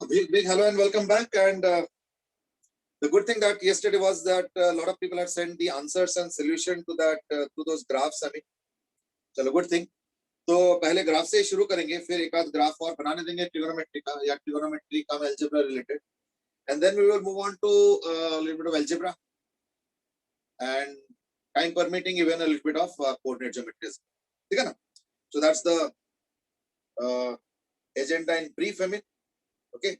Big hello and welcome back. And the good thing that yesterday was that a lot of people had sent the answers and solution to that to those graphs. I mean, चलो good thing. तो पहले graph से शुरू करेंगे, फिर एक आध graph और बनाने देंगे ट्रिगोनोमेट्री का या ट्रिगोनोमेट्री का algebra related, and then we will move on to a little bit of algebra and time permitting even a little bit of coordinate geometry. ठीक है ना? So that's the agenda in brief. I mean, okay.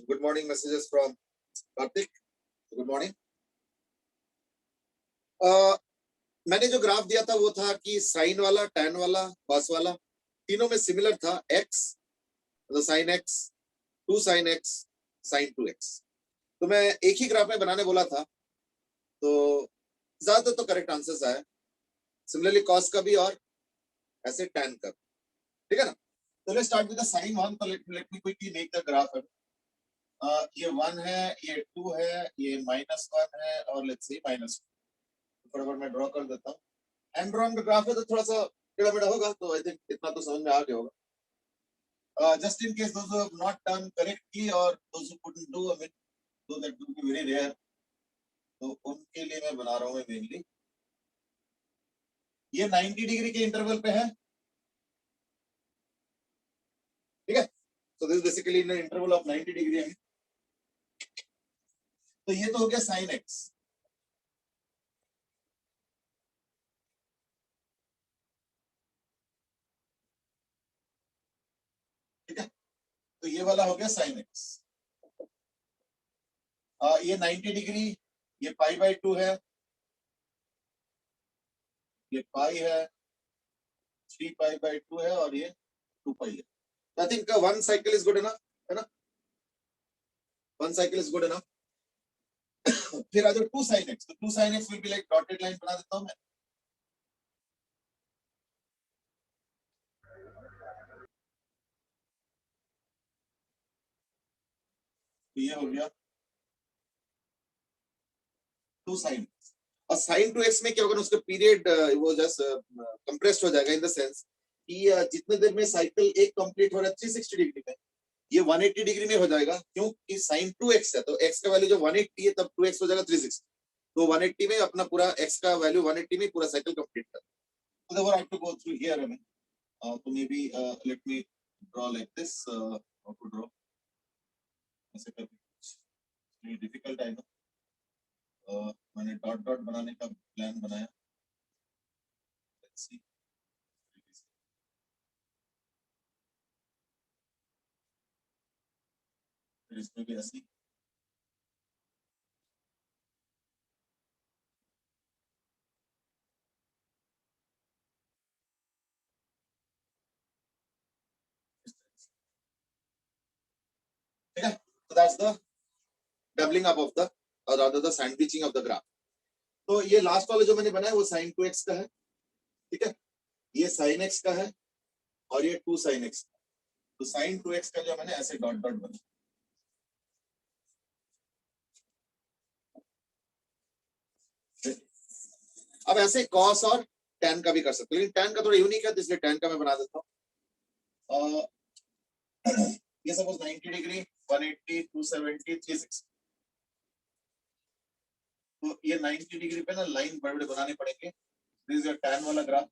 Good morning messages from Karthik. Good morning. मैंने जो graph दिया था वो था कि साइन वाला, टैन वाला, कॉस वाला तीनों में सिमिलर था x, तो sine x, 2 sine x, sine 2x। तो मैं एक ही ग्राफ में बनाने बोला था, तो ज्यादातर तो करेक्ट आंसर्स आए। सिमिलरली कॉस का भी और ऐसे टैन का, ठीक है ना? तो let's start with the sine one. तो let me quickly make the graph. ये 1 है, ये 2 है, ये -1 है और लेट्स से -2। फटाफट मैं ड्रॉ कर देता हूँ। हैंड ड्रॉन का ग्राफ है तो थोड़ा सा टेढ़ा मेढ़ा होगा, तो आई थिंक इतना तो समझ में आ गया होगा। Just in case those who have not done correctly और those who couldn't do, I mean though that will be very rare, तो उनके लिए मैं बना रहा हूँ मेनली। ये 90 डिग्री के इंटरवल पे है, ठीक है? So this basically in interval of 90 degree है। तो ये तो हो गया साइन एक्स, ठीक है? तो ये वाला हो गया साइन एक्स। ये 90 डिग्री, ये π/2 है, ये पाई है, 3π/2 है और ये 2π है। I think one cycle is good enough, है ना? One cycle is good enough. फिर आ जाओ 2 sin x। तो 2 sin x will be like dotted line बना देता हूं मैं। तो ये हो गया 2 sin x। और sin 2x में क्या होगा ना, उसका पीरियड वो जस्ट कंप्रेस्ड हो जाएगा इन द सेंस कि जितने देर में साइकिल एक कंप्लीट हो रहा है 360 डिग्री में, ये 180 डिग्री में हो जाएगा, क्योंकि sin 2x है। तो x का वैल्यू जब 180 है तब 2x हो जाएगा 360। तो 180 में अपना पूरा x का वैल्यू 180 में पूरा साइकिल कंप्लीट कर। So therefore I have to go through here. I mean, so maybe let me draw like this. How to draw? ऐसे करके difficult है ना? मैंने डॉट डॉट बनाने का प्लान बनाया। Let's see. फिर इसमें भी ऐसी। ठीक है? So that's the doubling up of the, or rather the sandwiching of the graph. तो ये लास्ट वाला जो मैंने बनाया वो sin 2x का है, ठीक है? ये sin x का है और ये 2 sin x। तो sin 2x का जो मैंने ऐसे डॉट डॉट बनाया। अब ऐसे cos और tan का भी कर सकते हो, लेकिन tan का थोड़ा यूनिक है, इसलिए tan का मैं बना देता हूँ। ये सपोज 90 डिग्री, 180, 270, 360। तो ये 90 डिग्री पे ना लाइन बड़े बड़े बनाने पड़ेंगे। दिस इज योर tan वाला ग्राफ।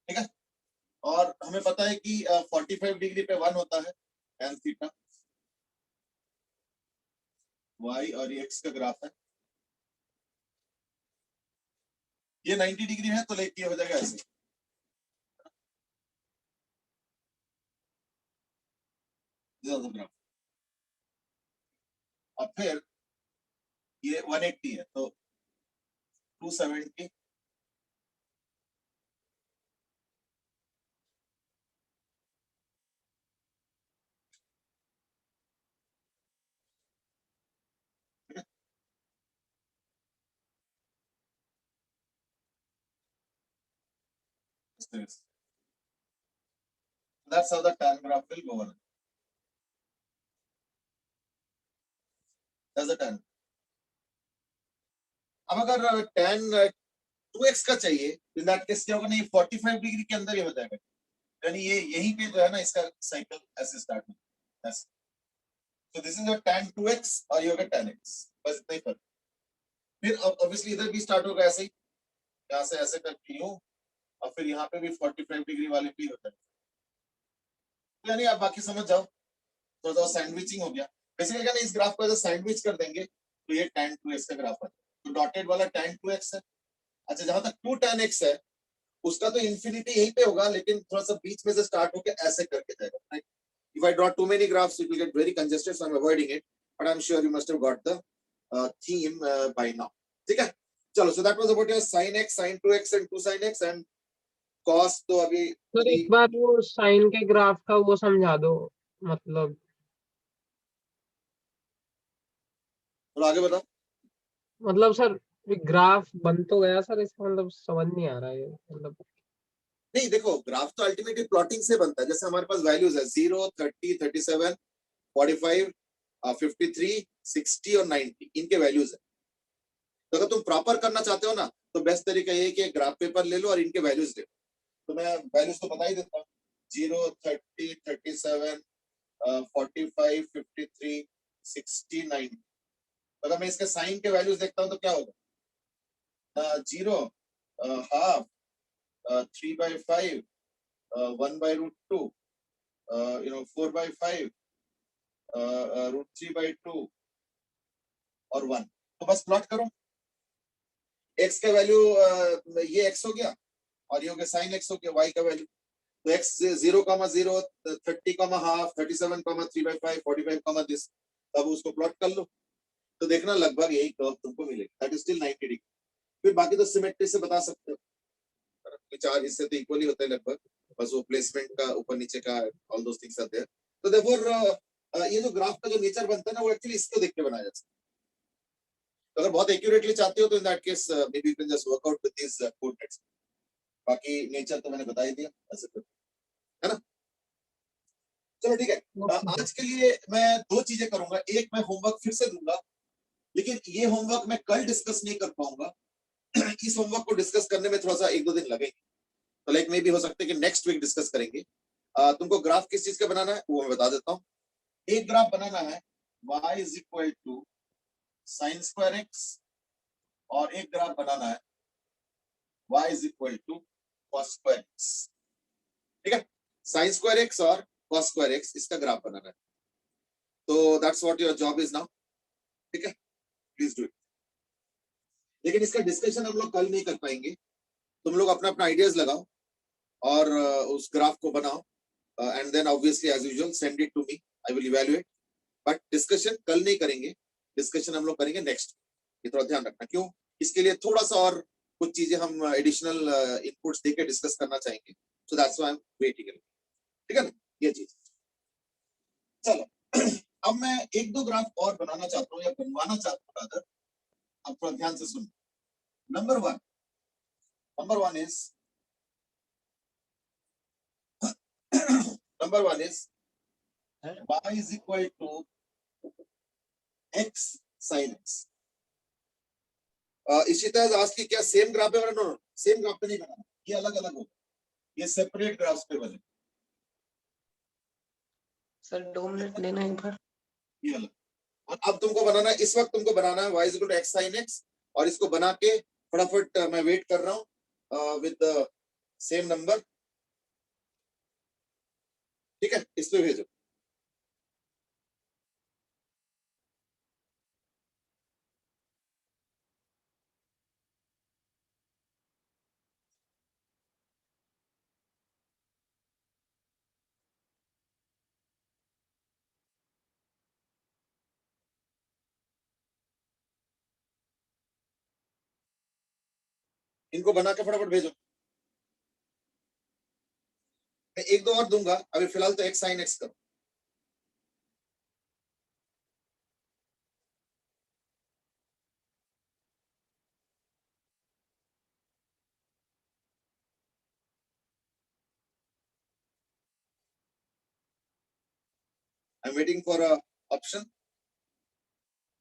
ठीक है? और हमें पता है कि 45 डिग्री पे 1 होता है tan थीटा। y और ये x का ग्राफ है। ये 90 डिग्री है तो ये हो जाएगा ऐसे। ग्राफ। अब फिर ये 180 है तो 270, that's how the tan graph will go on. That's the tan. अब अगर tan 2x का चाहिए, इन दैट केस क्या होगा ना, ये 45 डिग्री के अंदर ही हो जाएगा, यानी ये यहीं पे जो है ना इसका साइकिल ऐसे स्टार्ट होगा ऐसे। तो this is your tan 2x और योर tan x, बस इतना ही फर्क। फिर ऑब्वियसली इधर भी स्टार्ट होगा ऐसे ही, यहाँ से ऐसे करके यूं, और फिर यहाँ पे भी 45 डिग्री वाले भी होता है, यानी आप बाकी समझ जाओ। तो सैंडविचिंग हो गया बेसिकली, क्या इस ग्राफ को ऐसे सैंडविच कर देंगे तो ये tan 2x का ग्राफ है। तो डॉटेड वाला tan 2x है। अच्छा, जहां तक 2 tan x है उसका तो इंफिनिटी यहीं पे होगा, लेकिन थोड़ा सा बीच में से स्टार्ट होके ऐसे करके जाएगा। If I draw too many graphs, it will get very congested, so I'm avoiding it. But I'm sure you must have got the theme by now. ठीक है, चलो. So that was about your sin x, sin 2x, and 2 sin x, and cos. तो अभी sir एक बार वो sign के graph का वो समझा दो, मतलब थोड़ा आगे बताओ. सर ग्राफ बन तो गया सर, इसका मतलब समझ नहीं आ रहा है मतलब। नहीं देखो, ग्राफ तो अल्टीमेटली प्लॉटिंग से बनता है. जैसे हमारे पास वैल्यूज है 0, 30, 37, 45, 53, 60 और 90, इनके वैल्यूज है. तो अगर तुम प्रॉपर करना चाहते हो ना, तो बेस्ट तरीका ये है कि ग्राफ पेपर ले लो और इनके वैल्यूज ले लो. तो मैं वैल्यूज तो बता ही देता हूँ. 0, 30, 37, 45, 53, 60, 90. अगर मैं इसके साइन के वैल्यूज देखता हूँ तो क्या होगा? 0, हाफ, 3/5, 1/√2, 4/5, √3/2 और 1. तो बस प्लॉट करो. x का वैल्यू ये x हो गया और ये हो गया साइन x हो गया y का वैल्यू. तो x 0,0, 30, हाफ, 37, 3/5, 45, दिस. अब उसको प्लॉट कर लो तो देखना लगभग यही कर्व तुमको मिलेगा, दैट इज स्टिल 90 डिग्री. फिर बाकी तो सिमेट्री से बता सकते हो, चार हिस्से तो इक्वली होते हैं लगभग, बस वो प्लेसमेंट का ऊपर नीचे का all those things are there. तो देयरफॉर ये जो ग्राफ का जो नेचर बनता है ना, वो एक्चुअली इसको देख के बनाया जाता है. तो अगर बहुत एक्यूरेटली चाहते हो तो in that case may be you can just work out with this coordinates. बाकी नेचर तो मैंने बता ही दिया ऐसे कर, है ना. चलो ठीक है. आज के लिए मैं दो चीजें करूंगा. एक, मैं होमवर्क फिर से दूंगा, लेकिन ये होमवर्क मैं कल डिस्कस नहीं कर पाऊंगा. इस होमवर्क को डिस्कस करने में थोड़ा सा 1-2 दिन लगेंगे. तो लाइक मे भी हो सकता है कि नेक्स्ट वीक डिस्कस करेंगे. तुमको ग्राफ किस चीज का बनाना है वो मैं बता देता हूँ. एक ग्राफ बनाना है y is equal to sine square x, और एक ग्राफ बनाना है y is equal to cos square x. ठीक है, साइन स्क्वायर एक्स और कॉस स्क्वायर एक्स, इसका ग्राफ बनाना है. तो that's what your job is now. ठीक है, प्लीज डू इट. लेकिन इसका डिस्कशन हम लोग कल नहीं कर पाएंगे. तुम लोग अपना अपना आइडियाज लगाओ और उस ग्राफ को बनाओ, and then obviously as usual send it to me, I will evaluate. But discussion कल नहीं करेंगे, डिस्कशन हम लोग करेंगे नेक्स्ट. ये थोड़ा ध्यान रखना. क्यों? इसके लिए थोड़ा सा और कुछ चीजें हम एडिशनल इनपुट्स देके डिस्कस करना चाहेंगे. So that's why I am waiting. ठीक है ना, ये चीज. चलो. अब मैं एक दो ग्राफ और बनाना चाहता हूँ या बनवाना चाहता हूँ. अब थोड़ा ध्यान से सुन. Number one is number one is y is equal to x sin x. Ishita has asked कि क्या सेम ग्राफ पे बनाना? नो, सेम ग्राफ पे नहीं बनाना, ये अलग अलग होगा, ये सेपरेट ग्राफ्स पे बने. सर 2 मिनट लेना एक बार. ये अलग. और अब तुमको बनाना है, इस वक्त तुमको बनाना है y is equal to x sin x, और इसको बना के फटाफट मैं वेट कर रहा हूँ विद द सेम नंबर. ठीक है, इस पे भेजो. इनको बना के फटाफट भेजो. मैं एक दो और दूंगा, अभी फिलहाल तो x sin x करो. I am waiting for a option.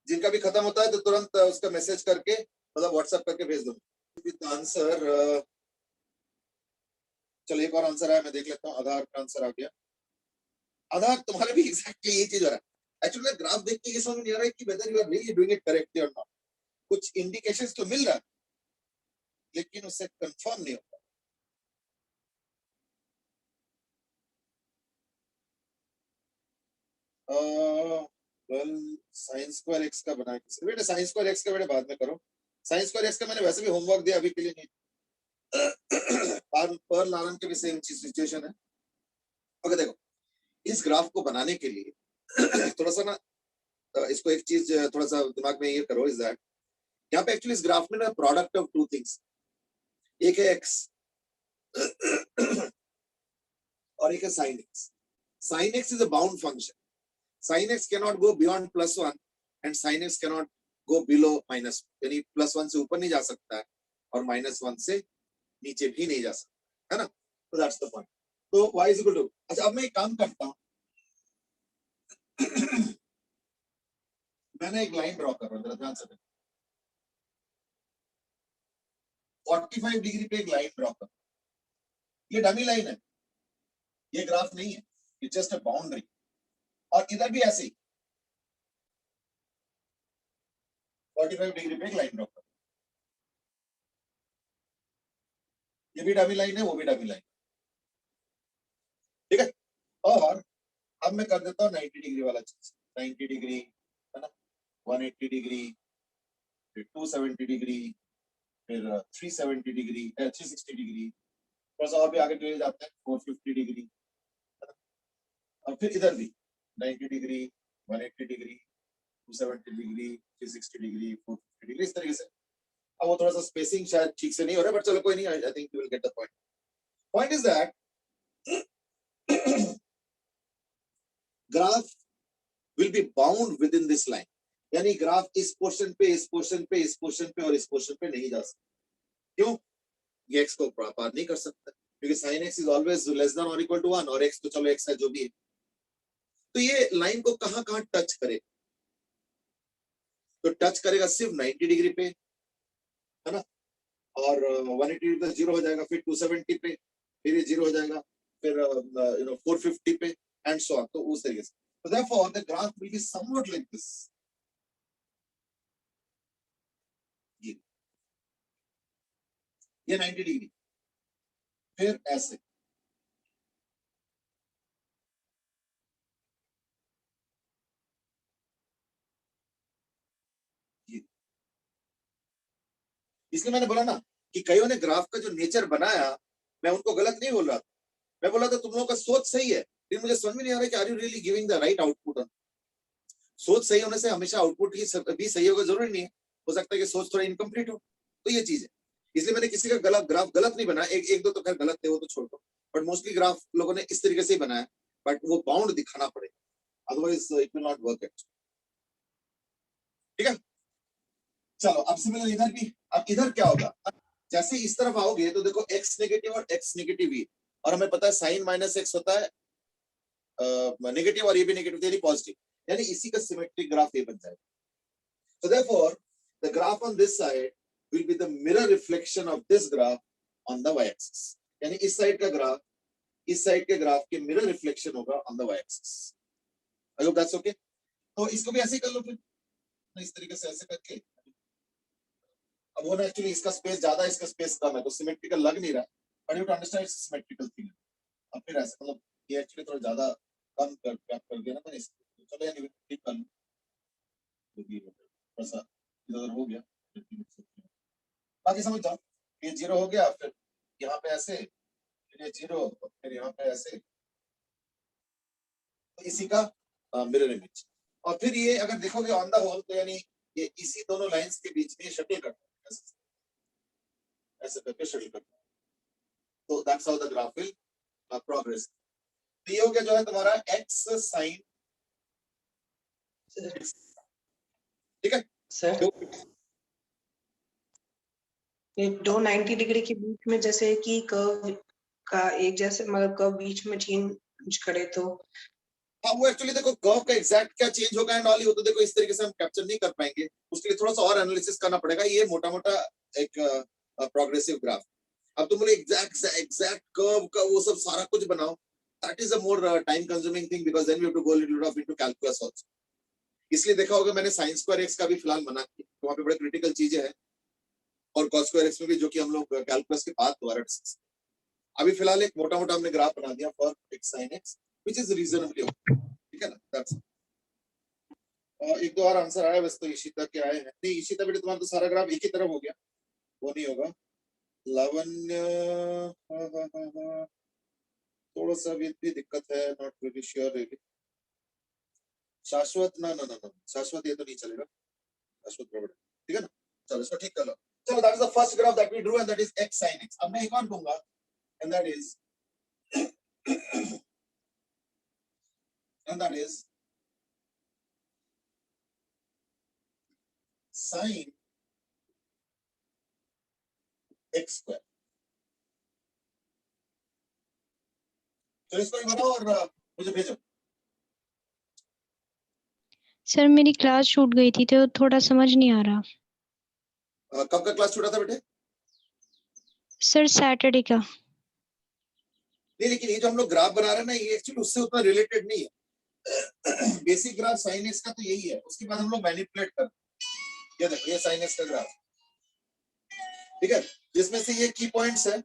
जिनका भी खत्म होता है तो तुरंत उसका मैसेज करके मतलब व्हाट्सएप करके भेज दो विद आंसर। चलो एक और आंसर आया, मैं देख लेता हूँ। आधार का आंसर आ गया। आधार तुम्हारे भी एग्जैक्टली ये चीज हो रहा है। एक्चुअली ग्राफ देख के ये समझ नहीं आ रहा है कि whether you are really doing it correctly और नॉट। कुछ इंडिकेशंस तो मिल रहा है लेकिन उससे कंफर्म नहीं होता। वेल साइन स्क्वायर एक्स का बना कैसे बेटा? साइन स्क्वायर एक्स का बेटा बाद में करो। साइन स्क्वायर एक्स का मैंने वैसे भी होमवर्क दिया, अभी के लिए नहीं। पर लालन के भी सेम चीज सिचुएशन है। ओके देखो, इस ग्राफ को बनाने के लिए थोड़ा सा ना इसको एक चीज थोड़ा सा दिमाग में ये करो, इज दैट यहाँ पे एक्चुअली इस ग्राफ में ना प्रोडक्ट ऑफ टू थिंग्स, एक है एक्स और एक है sine x. Sine x is a bound function. Sine x can not go beyond +1 and sine x can not go below -1, यानी +1 से ऊपर नहीं जा सकता है और -1 से नीचे भी नहीं जा सकता है ना। तो दैट्स द पॉइंट। तो y इज इक्वल टू, अच्छा अब मैं एक काम करता हूँ। मैंने एक लाइन ड्रॉ कर रहा हूँ, जरा ध्यान से देखो। 45 डिग्री पे एक लाइन ड्रॉ कर। ये डमी लाइन है, ये ग्राफ नहीं है, ये जस्ट अ बाउंड्री। और इधर भी ऐसे ही 45 डिग्री पे एक लाइन ड्रॉ कर। ये भी डमी लाइन है, वो भी डमी लाइन, ठीक है। और अब मैं कर देता हूँ 90 डिग्री वाला चीज। 90 डिग्री है ना, 180 डिग्री, फिर 270 डिग्री, फिर 370 डिग्री, 360 डिग्री, थोड़ा सा और भी आगे चले जाते हैं 450 डिग्री, है ना। और फिर इधर भी 90 degree, 180 degree, 270 degree, 360 degree, 450 degree, इस तरीके से। अब वो थोड़ा सा स्पेसिंग शायद ठीक से नहीं हो रहा है, बट चलो कोई नहीं, I think you will get the point. Point is that graph will be bound with in this line, यानी ग्राफ इस पोर्शन पे, इस पोर्शन पे, इस पोर्शन पे और इस पोर्शन पे नहीं जा सकता। क्यों? ये एक्स को पार नहीं कर सकता, क्योंकि sine x is always less than और इक्वल टू 1 और एक्स तो चलो एक्स है जो भी है। तो ये लाइन को कहां कहां टच करे? तो टच करेगा सिर्फ 90 डिग्री पे, है ना, और 180 डिग्री पे जीरो हो जाएगा, फिर 270 पे फिर ये जीरो हो जाएगा, फिर 450 पे एंड सो ऑन। तो उस तरीके से, so therefore the graph will be somewhat like this। ये 90 डिग्री, फिर ऐसे, ये। इसलिए मैंने बोला ना कि कईयों ने ग्राफ का जो नेचर बनाया, मैं उनको गलत नहीं बोल रहा था। मैं बोला था तुम लोगों का सोच सही है, लेकिन मुझे समझ में नहीं आ रहा कि are you really giving the right output. सोच सही होने से हमेशा आउटपुट ही भी सही होगा जरूरी नहीं है, हो सकता है कि सोच थोड़ा इनकम्प्लीट हो। तो ये चीज है, इसलिए मैंने किसी का गलत ग्राफ गलत नहीं बनाया। एक दो तो खैर गलत थे, वो तो छोड़ दो, बट मोस्टली ग्राफ लोगों ने इस तरीके से ही बनाया। बट वो बाउंड दिखाना पड़ेगा, otherwise it will not work actually, ठीक है। चलो अब सिमिलर इधर भी। अब इधर क्या होगा, जैसे इस तरफ आओगे तो देखो एक्स नेगेटिव और एक्स नेगेटिव ही, और हमें पता है साइन -x होता है नेगेटिव और ये भी नेगेटिव यानी पॉजिटिव, यानी इसी का सिमेट्रिक ग्राफ ये बन जाएगा। So therefore, the graph on this side will be the mirror reflection of this graph on the y-axis. यानी इस साइड का ग्राफ इस साइड के ग्राफ के मिरर रिफ्लेक्शन होगा on the y-axis. I hope that's okay. तो इसको भी ऐसे ही कर लो फिर, इस तरीके से ऐसे करके। अब वो ना एक्चुअली इसका स्पेस ज्यादा है, इसका स्पेस कम है, तो सिमेट्रिकल लग नहीं रहा, but you to understand it's symmetrical thing. अब फिर ऐसे मतलब ये एक्चुअली थोड़ा ज्यादा कम कर दिया ना मैंने इसको, चलो यानी ठीक कर लो, थोड़ा सा इधर हो गया, बाकी समझ जाओ। ये जीरो हो गया, फिर यहाँ पे ऐसे, फिर ये जीरो, फिर यहाँ पे ऐसे, तो इसी का मिरर इमेज। और फिर ये अगर देखोगे ऑन द होल, तो यानी ये इसी दोनों लाइंस के बीच में शटल करता है, ऐसे करके शटल करता है। तो that's how the graph will progress. तो ये हो गया जो है तुम्हारा एक्स साइन, ठीक है सर। ये दो 90 डिग्री के बीच में जैसे कि कर्व का एक जैसे मतलब कर्व बीच में चेंज करे तो हाँ वो एक्चुअली देखो कर्व का एग्जैक्ट क्या चेंज होगा एंड ऑल, वो तो देखो इस तरीके से हम कैप्चर नहीं कर पाएंगे, उसके लिए थोड़ा सा और एनालिसिस करना पड़ेगा। ये मोटा मोटा एक प्रोग्रेसिव ग्राफ। अब तुम बोले एग्जैक्ट कर्व का वो सब सारा कुछ बनाओ, that is a more time consuming thing, because then you have to go little of into calculus also. इसलिए देखा होगा मैंने साइन स्क्वायर एक्स का भी फिलहाल मना किया, तो वहाँ पे बड़े क्रिटिकल चीजें हैं, और कॉस स्क्वायर एक्स में भी, जो कि हम लोग कैलकुलस के बाद दोबारा डिस्कस। अभी फिलहाल एक मोटा मोटा हमने ग्राफ बना दिया for x sine x, which is reasonably okay, ठीक है ना। दैट्स एक दो और आंसर आया वैसे तो ईशिता के आए हैं। नहीं ईशिता बेटे तुम्हारा तो सारा ग्राफ एक ही तरफ हो गया, वो नहीं होगा। लावण्य थोड़ा सा भी दिक्कत है, नॉट रियली श्योर रियली। शाश्वत ना ना ना ना शाश्वत ये तो नहीं चलेगा, शाश्वत गड़बड़ है, ठीक है ना। चलो इसको ठीक कर लो। चलो that is the first graph that we drew and that is x sin x। अब मैं एक और दूंगा and that is sin x square। तो इसको ही बनाओ और मुझे भेजो। सर मेरी क्लास छूट गई थी तो थोड़ा समझ नहीं आ रहा। कब का क्लास छूटा था बेटे? सर सैटरडे का। नहीं लेकिन ये जो हम लोग ग्राफ बना रहे हैं ना, ये एक्चुअली उससे उतना रिलेटेड नहीं है। बेसिक ग्राफ साइन एक्स का तो यही है, उसके बाद हम लोग मैनिपुलेट करते हैं। ये देखो ये साइन एक्स का ग्राफ, ठीक है, जिसमें से ये की पॉइंट्स है,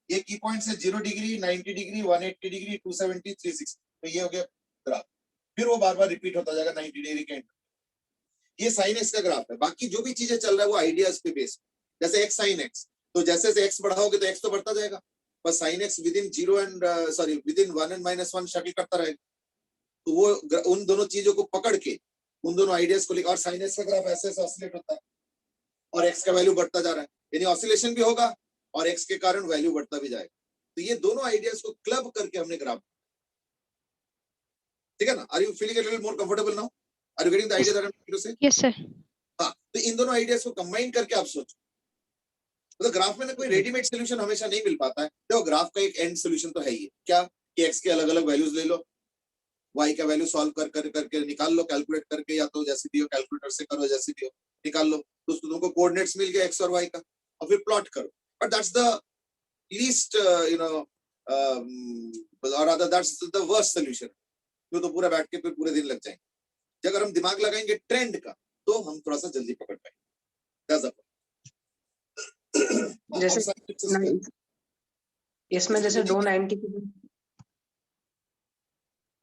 ये की पॉइंट्स है 0 डिग्री, 90 डिग्री, 180 डिग्री, 270, 360। तो ये हो गया ग्राफ, फिर वो बार बार रिपीट होता जाएगा 90 डिग्री के एंड। ये साइन एक्स का ग्राफ है। बाकी जो भी चीजें चल रहा है वो आइडियाज पे बेस्ड, जैसे एक्स साइन एक्स, तो जैसे जैसे एक्स बढ़ाओगे तो एक्स तो बढ़ता जाएगा, बस sine x with in 0 and sorry with in 1 and -1 shuttle करता रहेगा। तो वो उन दोनों चीजों को पकड़ के उन दोनों आइडियाज को लेकर, और साइन एक्स का ग्राफ ऐसे ऐसे ऑसिलेट होता है और एक्स का वैल्यू बढ़ता जा रहा है, यानी ऑसिलेशन भी होगा और एक्स के कारण वैल्यू बढ़ता भी जाएगा। तो ये दोनों आइडियाज को क्लब करके हमने ग्राफ, ठीक है ना। Are you feeling a little more comfortable now? Are you getting the idea that I am trying to say? Yes sir. हाँ, तो इन दोनों आइडियाज को कंबाइन करके आप सोचो। मतलब ग्राफ में ना कोई रेडीमेड सोल्यूशन हमेशा नहीं मिल पाता है। देखो ग्राफ का एक एंड सोल्यूशन तो है ही, क्या कि एक्स के अलग अलग वैल्यूज ले लो, वाई का वैल्यू सॉल्व कर कर करके निकाल लो कैलकुलेट करके, या तो जैसे भी हो कैलकुलेटर से करो, जैसे भी हो निकाल लो, तो तुमको कोऑर्डिनेट्स मिल गए एक्स और वाई का, और फिर प्लॉट करो। But that's the least you know और rather that's the worst solution, जो तो पूरा बैठ के फिर पूरे दिन लग जाएंगे। अगर हम दिमाग लगाएंगे ट्रेंड का तो हम थोड़ा सा जल्दी पकड़ पाएंगे। जैसे इसमें जैसे 290 की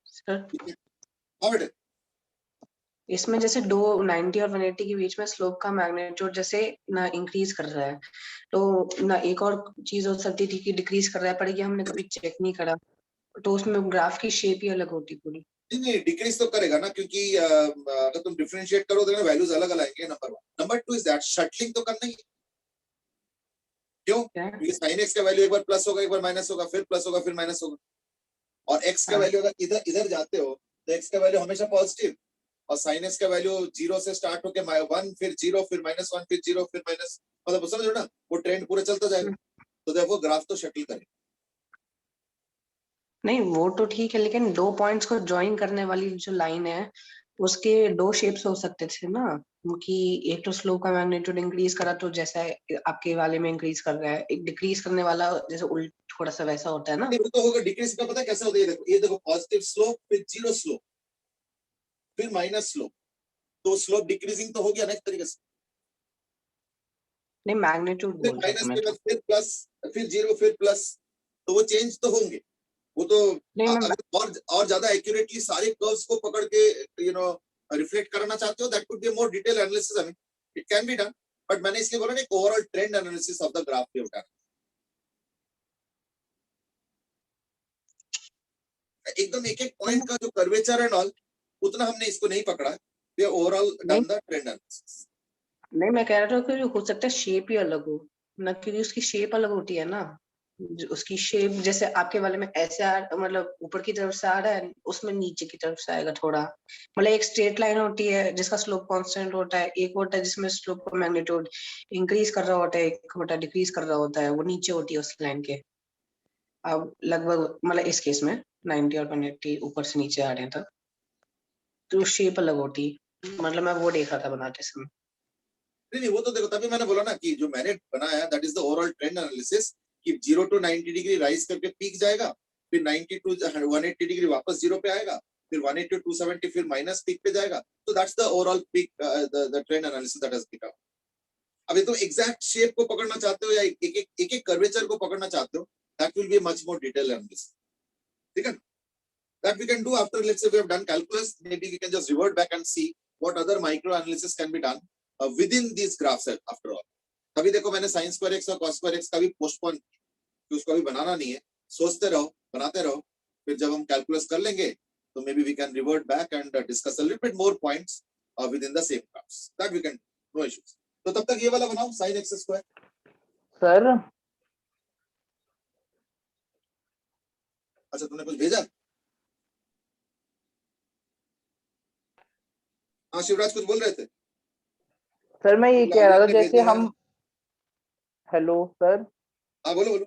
सर, इसमें जैसे 290 और 180 के बीच में स्लोप का मैग्नीट्यूड जैसे ना इंक्रीज कर रहा है, तो ना एक और चीज हो सकती थी कि डिक्रीज कर रहा है, पर ये हमने कभी चेक नहीं करा, तो उसमें ग्राफ की शेप ही अलग होती पूरी। नहीं डिक्रीज तो करेगा ना, क्योंकि अगर तुम डिफरेंशिएट करो तो वैल्यूज अलग अलग आएंगे, number 1। Number 2 is that shuttling तो करना ही है। क्यों? क्योंकि साइन एक्स का वैल्यू एक बार प्लस होगा, एक बार माइनस होगा, फिर प्लस होगा, फिर माइनस होगा, और एक्स का वैल्यू अगर इधर इधर जाते हो तो एक्स का वैल्यू हमेशा पॉजिटिव, और साइन एक्स का वैल्यू 0 से स्टार्ट होके 1 फिर 0 फिर -1 फिर 0 फिर माइनस, मतलब समझ लो ना, वो ट्रेंड पूरा चलता जाएगा। तो देखो ग्राफ तो शटल करेगा। नहीं वो तो ठीक है, लेकिन दो पॉइंट्स को ज्वाइन करने वाली जो लाइन है उसके दो शेप्स हो सकते थे ना, कि एक तो स्लोप का मैग्नीट्यूड इंक्रीज करा तो जैसा आपके वाले में इंक्रीज कर रहा है, एक डिक्रीज करने वाला जैसे उल्ट थोड़ा सा वैसा होता है ना। वो तो होगा, डिक्रीज का पता है कैसे होता है, ये देखो पॉजिटिव स्लोप फिर 0 स्लोप फिर माइनस स्लोप, तो स्लोप डिक्रीजिंग तो हो गया ना एक तरीके से। नहीं मैग्नीट्यूड फिर बोल रहा था माइनस मैं के तो। बाद फिर प्लस फिर 0 फिर प्लस, तो वो चेंज तो होंगे। वो तो नहीं मैं अगर और ज्यादा एक्यूरेटली सारे कर्व्स को पकड़ के यू नो रिफ्लेक्ट करना चाहते हो, that could be more detail analysis, I mean it can be done, but मैंने इसलिए बोला ना एक overall trend analysis of the graph पे उठाना। एकदम एक एक पॉइंट का जो कर्वेचर एंड ऑल उतना हमने इसको नहीं पकड़ा, we overall done the trend analysis. नहीं मैं कह रहा था कि हो सकता है शेप ही अलग हो ना, क्योंकि उसकी शेप अलग होती है ना, उसकी शेप जैसे आपके वाले में ऐसे मतलब ऊपर की तरफ से आ रहा है, उसमें नीचे की तरफ से आएगा थोड़ा, मतलब एक स्ट्रेट लाइन होती है जिसका स्लोप कांस्टेंट होता है, एक होता है जिसमें स्लोप का मैग्नीट्यूड इंक्रीज कर रहा होता है, एक होता है डिक्रीज कर रहा होता है, वो नीचे होती है उस लाइन के। अब लगभग मतलब इस केस में 90 और 180 ऊपर से नीचे आ रहे हैं तब तो शेप अलग होती, मतलब मैं वो देख रहा था बनाते समय। नहीं वो तो देखो, तभी मैंने बोला ना कि जो मैंने बनाया that is the overall trend analysis कि 0 to 90 डिग्री राइज करके पीक जाएगा, फिर 90 to 180 डिग्री वापस जीरो पे आएगा, फिर 180 to 270 फिर माइनस पीक पे जाएगा। तो that's the overall peak the trend analysis that has become. अभी तुम एग्जैक्ट शेप को पकड़ना चाहते हो या एक एक कर्वेचर को पकड़ना चाहते हो, that will be much more detail analysis. ठीक है, that we can do after, let's say we have done calculus, maybe we can just revert back and see what other micro analysis can be done within these graphs after all. तभी देखो मैंने sin square x और cos square x का भी postpone, उसको अभी बनाना नहीं है, सोचते रहो, बनाते रहो, फिर जब हम कैलकुलस कर लेंगे तो maybe we can revert back and discuss a little bit more points within the same graphs, that we can, no issues. तो तब तक ये वाला बनाओ sin x square। सर अच्छा तुमने कुछ भेजा? हाँ शिवराज कुछ बोल रहे थे? सर मैं ये कह रहा था जैसे हम, हेलो सर। हाँ बोलो बोलो।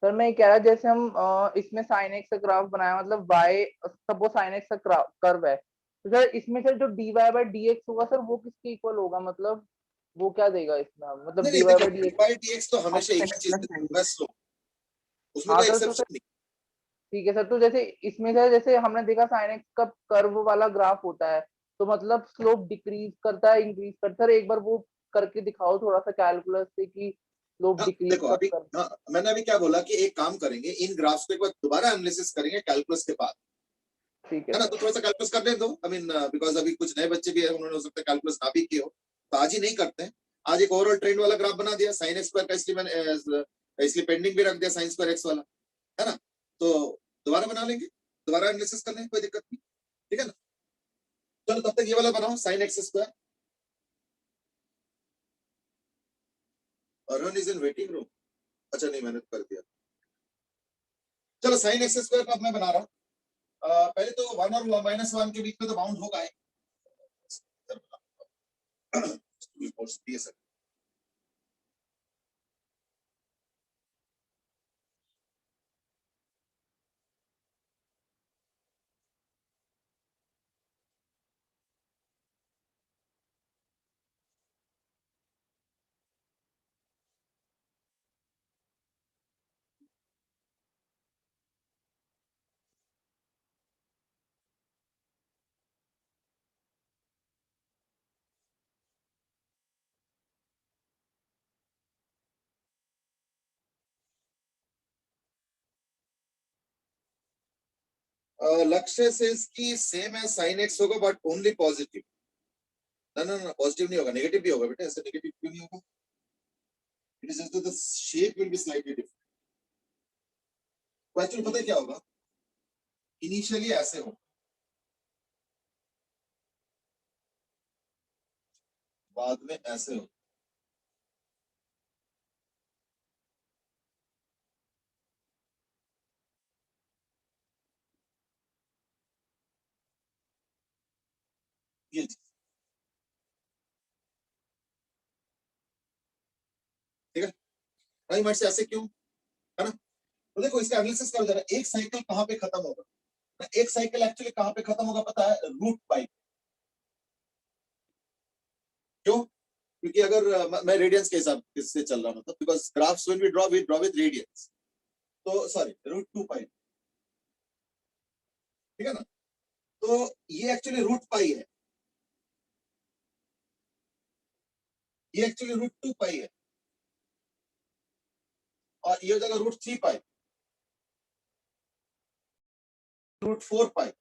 सर मैं ये कह रहा जैसे हम इसमें sin x का ग्राफ बनाया, मतलब y सपोज sin x का कर्व है, तो सर इसमें सर जो dy by dx होगा सर वो किसके इक्वल होगा, मतलब वो क्या देगा इसमें, मतलब नहीं dy देखो, by dx। by dx तो हमेशा एक ही चीज देता है, स्लोप, उसमें हाँ कोई सर, तो एक्सेप्शन सर नहीं। ठीक है सर, तो जैसे इसमें सर जैसे हमने देखा sin x का कर्व वाला ग्राफ होता है, तो मतलब स्लोप डिक्रीज करता है इंक्रीज करता है, एक बार वो करके दिखाओ थोड़ा सा कैलकुलस से कि स्लोप हाँ डिक्रीज देखो कब अभी, कर। हाँ मैंने अभी क्या बोला कि एक काम करेंगे, इन ग्राफ्स को एक बार दोबारा एनालिसिस करेंगे कैलकुलस के बाद, ठीक है है ना? तो सर। थोड़ा सा कैलकुलस करने दो, आई मीन बिकॉज अभी कुछ नए बच्चे भी है, उन्होंने हो सकता है कैलकुलस ना भी किए हो, तो आज ही नहीं करते हैं। आज एक ओवरऑल ट्रेंड वाला ग्राफ बना दिया sin x स्क्वायर का, इसलिए मैंने इसलिए पेंडिंग भी रख दिया sin स्क्वायर x वाला, है ना? तो दोबारा बना लेंगे, दोबारा एनालिसिस कर लेंगे, कोई दिक्कत नहीं। ठीक है ना? चलो तब तक ये वाला बनाओ sin x square. Arun is in waiting room. अच्छा नहीं मैंने कर दिया। चलो sin x स्क्वायर का अब मैं बना रहा हूँ। पहले तो 1 और -1 के बीच में तो बाउंड होगा ही। लक्ष्य से इसकी सेम है sin x होगा बट ओनली पॉजिटिव। ना ना ना पॉजिटिव नहीं होगा, नेगेटिव भी होगा बेटा, ऐसे नेगेटिव क्यों नहीं होगा? It is just the shape will be slightly different. तो एक्चुअली पता है क्या होगा, इनिशियली ऐसे हो, बाद में ऐसे हो। ये चीज, ठीक है भाई, मर्ड से ऐसे क्यों, है ना? तो देखो इसका एनालिसिस कर जरा, एक साइकिल कहां पे खत्म होगा? एक साइकिल एक्चुअली कहां पे खत्म होगा पता है? Root pi. क्यों? क्योंकि अगर मैं रेडियंस के हिसाब से चल रहा हूं, मतलब because graphs when we draw with radians, तो सॉरी रूट 2 पाई, ठीक है ना? तो ये एक्चुअली रूट पाई है, ये एक्चुअली रूट 2 पाई है, और ये हो जाएगा रूट 3 पाई, रूट 4 पाई,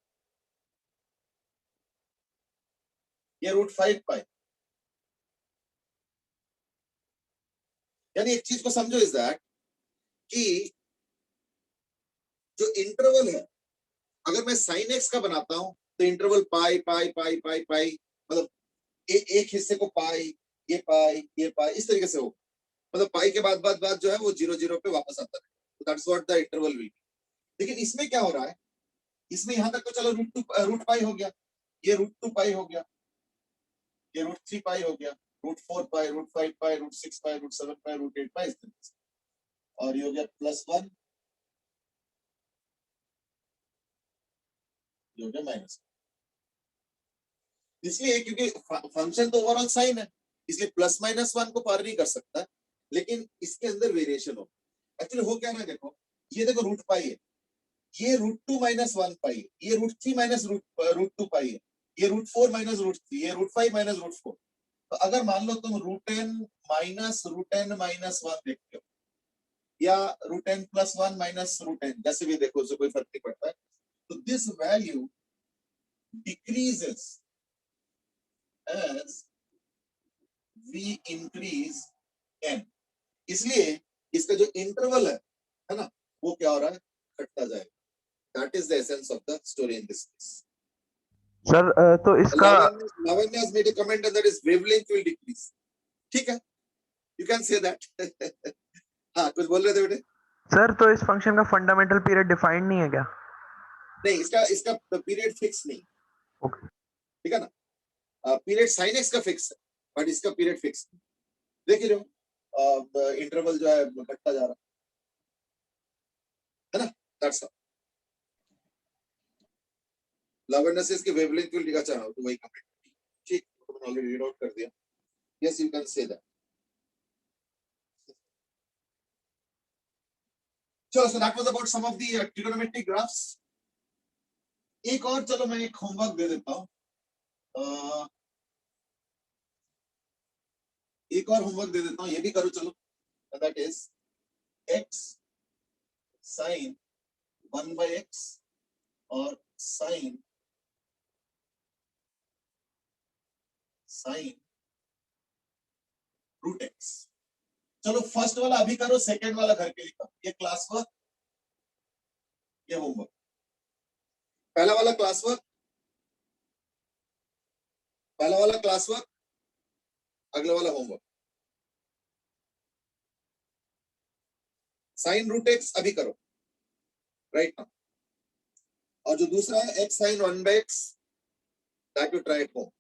ये रूट 5 पाई। यानी एक चीज को समझो इज दैट कि जो इंटरवल है, अगर मैं साइन एक्स का बनाता हूं तो इंटरवल पाई पाई पाई पाई पाई, मतलब एक हिस्से को पाई, ये पाई इस तरीके से हो, मतलब पाई के बाद जो है वो 0 0 पे वापस आता है, तो that's what the interval will be. लेकिन इसमें क्या हो रहा है, इसमें यहां तक तो चलो रूट पाई हो गया, ये रूट 2 पाई हो गया, ये रूट 3 पाई हो गया, रूट 4 पाई, रूट 5 पाई, रूट 6 पाई, रूट 7 पाई, रूट 8 पाई, इस तरीके से, और ये हो गया +1 ये हो गया माइनस। इसलिए क्योंकि फंक्शन तो ओवरऑल साइन है, इसलिए प्लस माइनस 1 को पार नहीं कर सकता, लेकिन इसके अंदर वेरिएशन हो। एक्चुअली हो क्या ना, देखो ये देखो रूट पाई है, ये √2 - 1 पाई है, ये √3 - √2 पाई है, ये √4 - √3, ये √5 - √4। तो अगर मान लो तुम √10 - √10 - 1 देखते हो, या √10 + 1 - √10, जैसे भी देखो उससे कोई फर्क नहीं पड़ता है, तो this value decreases as we increase n। इसलिए इसका जो इंटरवल है ना, वो क्या हो रहा है, घटता जाएगा। That is the essence of the story in this case. Sir तो इसका Lavanya has made a comment and that is wavelength will decrease. ठीक है, you can say that. हाँ, कुछ बोल रहे थे बेटे? सर तो इस फंक्शन का फंडामेंटल पीरियड डिफाइंड नहीं है क्या? नहीं, इसका पीरियड फिक्स नहीं। ओके, ठीक है ना, पीरियड sin x का फिक्स है, बट इसका पीरियड फिक्स नहीं। देख रहे हो इंटरवल जो है घटता जा रहा है ना, दैट्स ऑल। लावण्य से इसकी वेवलेंथ विल दिखा चाहो तो वही कमेंट, ठीक, तो मैंने ऑलरेडी रीड आउट कर दिया। Yes, you can say that. चलो, so that was about some of the trigonometric graphs. एक और, चलो मैं एक होमवर्क दे देता हूँ, एक और होमवर्क दे देता हूँ, ये भी करो चलो। That is x sin 1/x और sin √x। चलो फर्स्ट वाला अभी करो, सेकंड वाला घर के लिए करो। ये क्लास वर्क, ये होमवर्क। पहला वाला क्लास वर्क, पहला वाला क्लास वर्क, अगला वाला होमवर्क। sin √x अभी करो राइट नाउ, और जो दूसरा है x sin 1/x, that you try at home.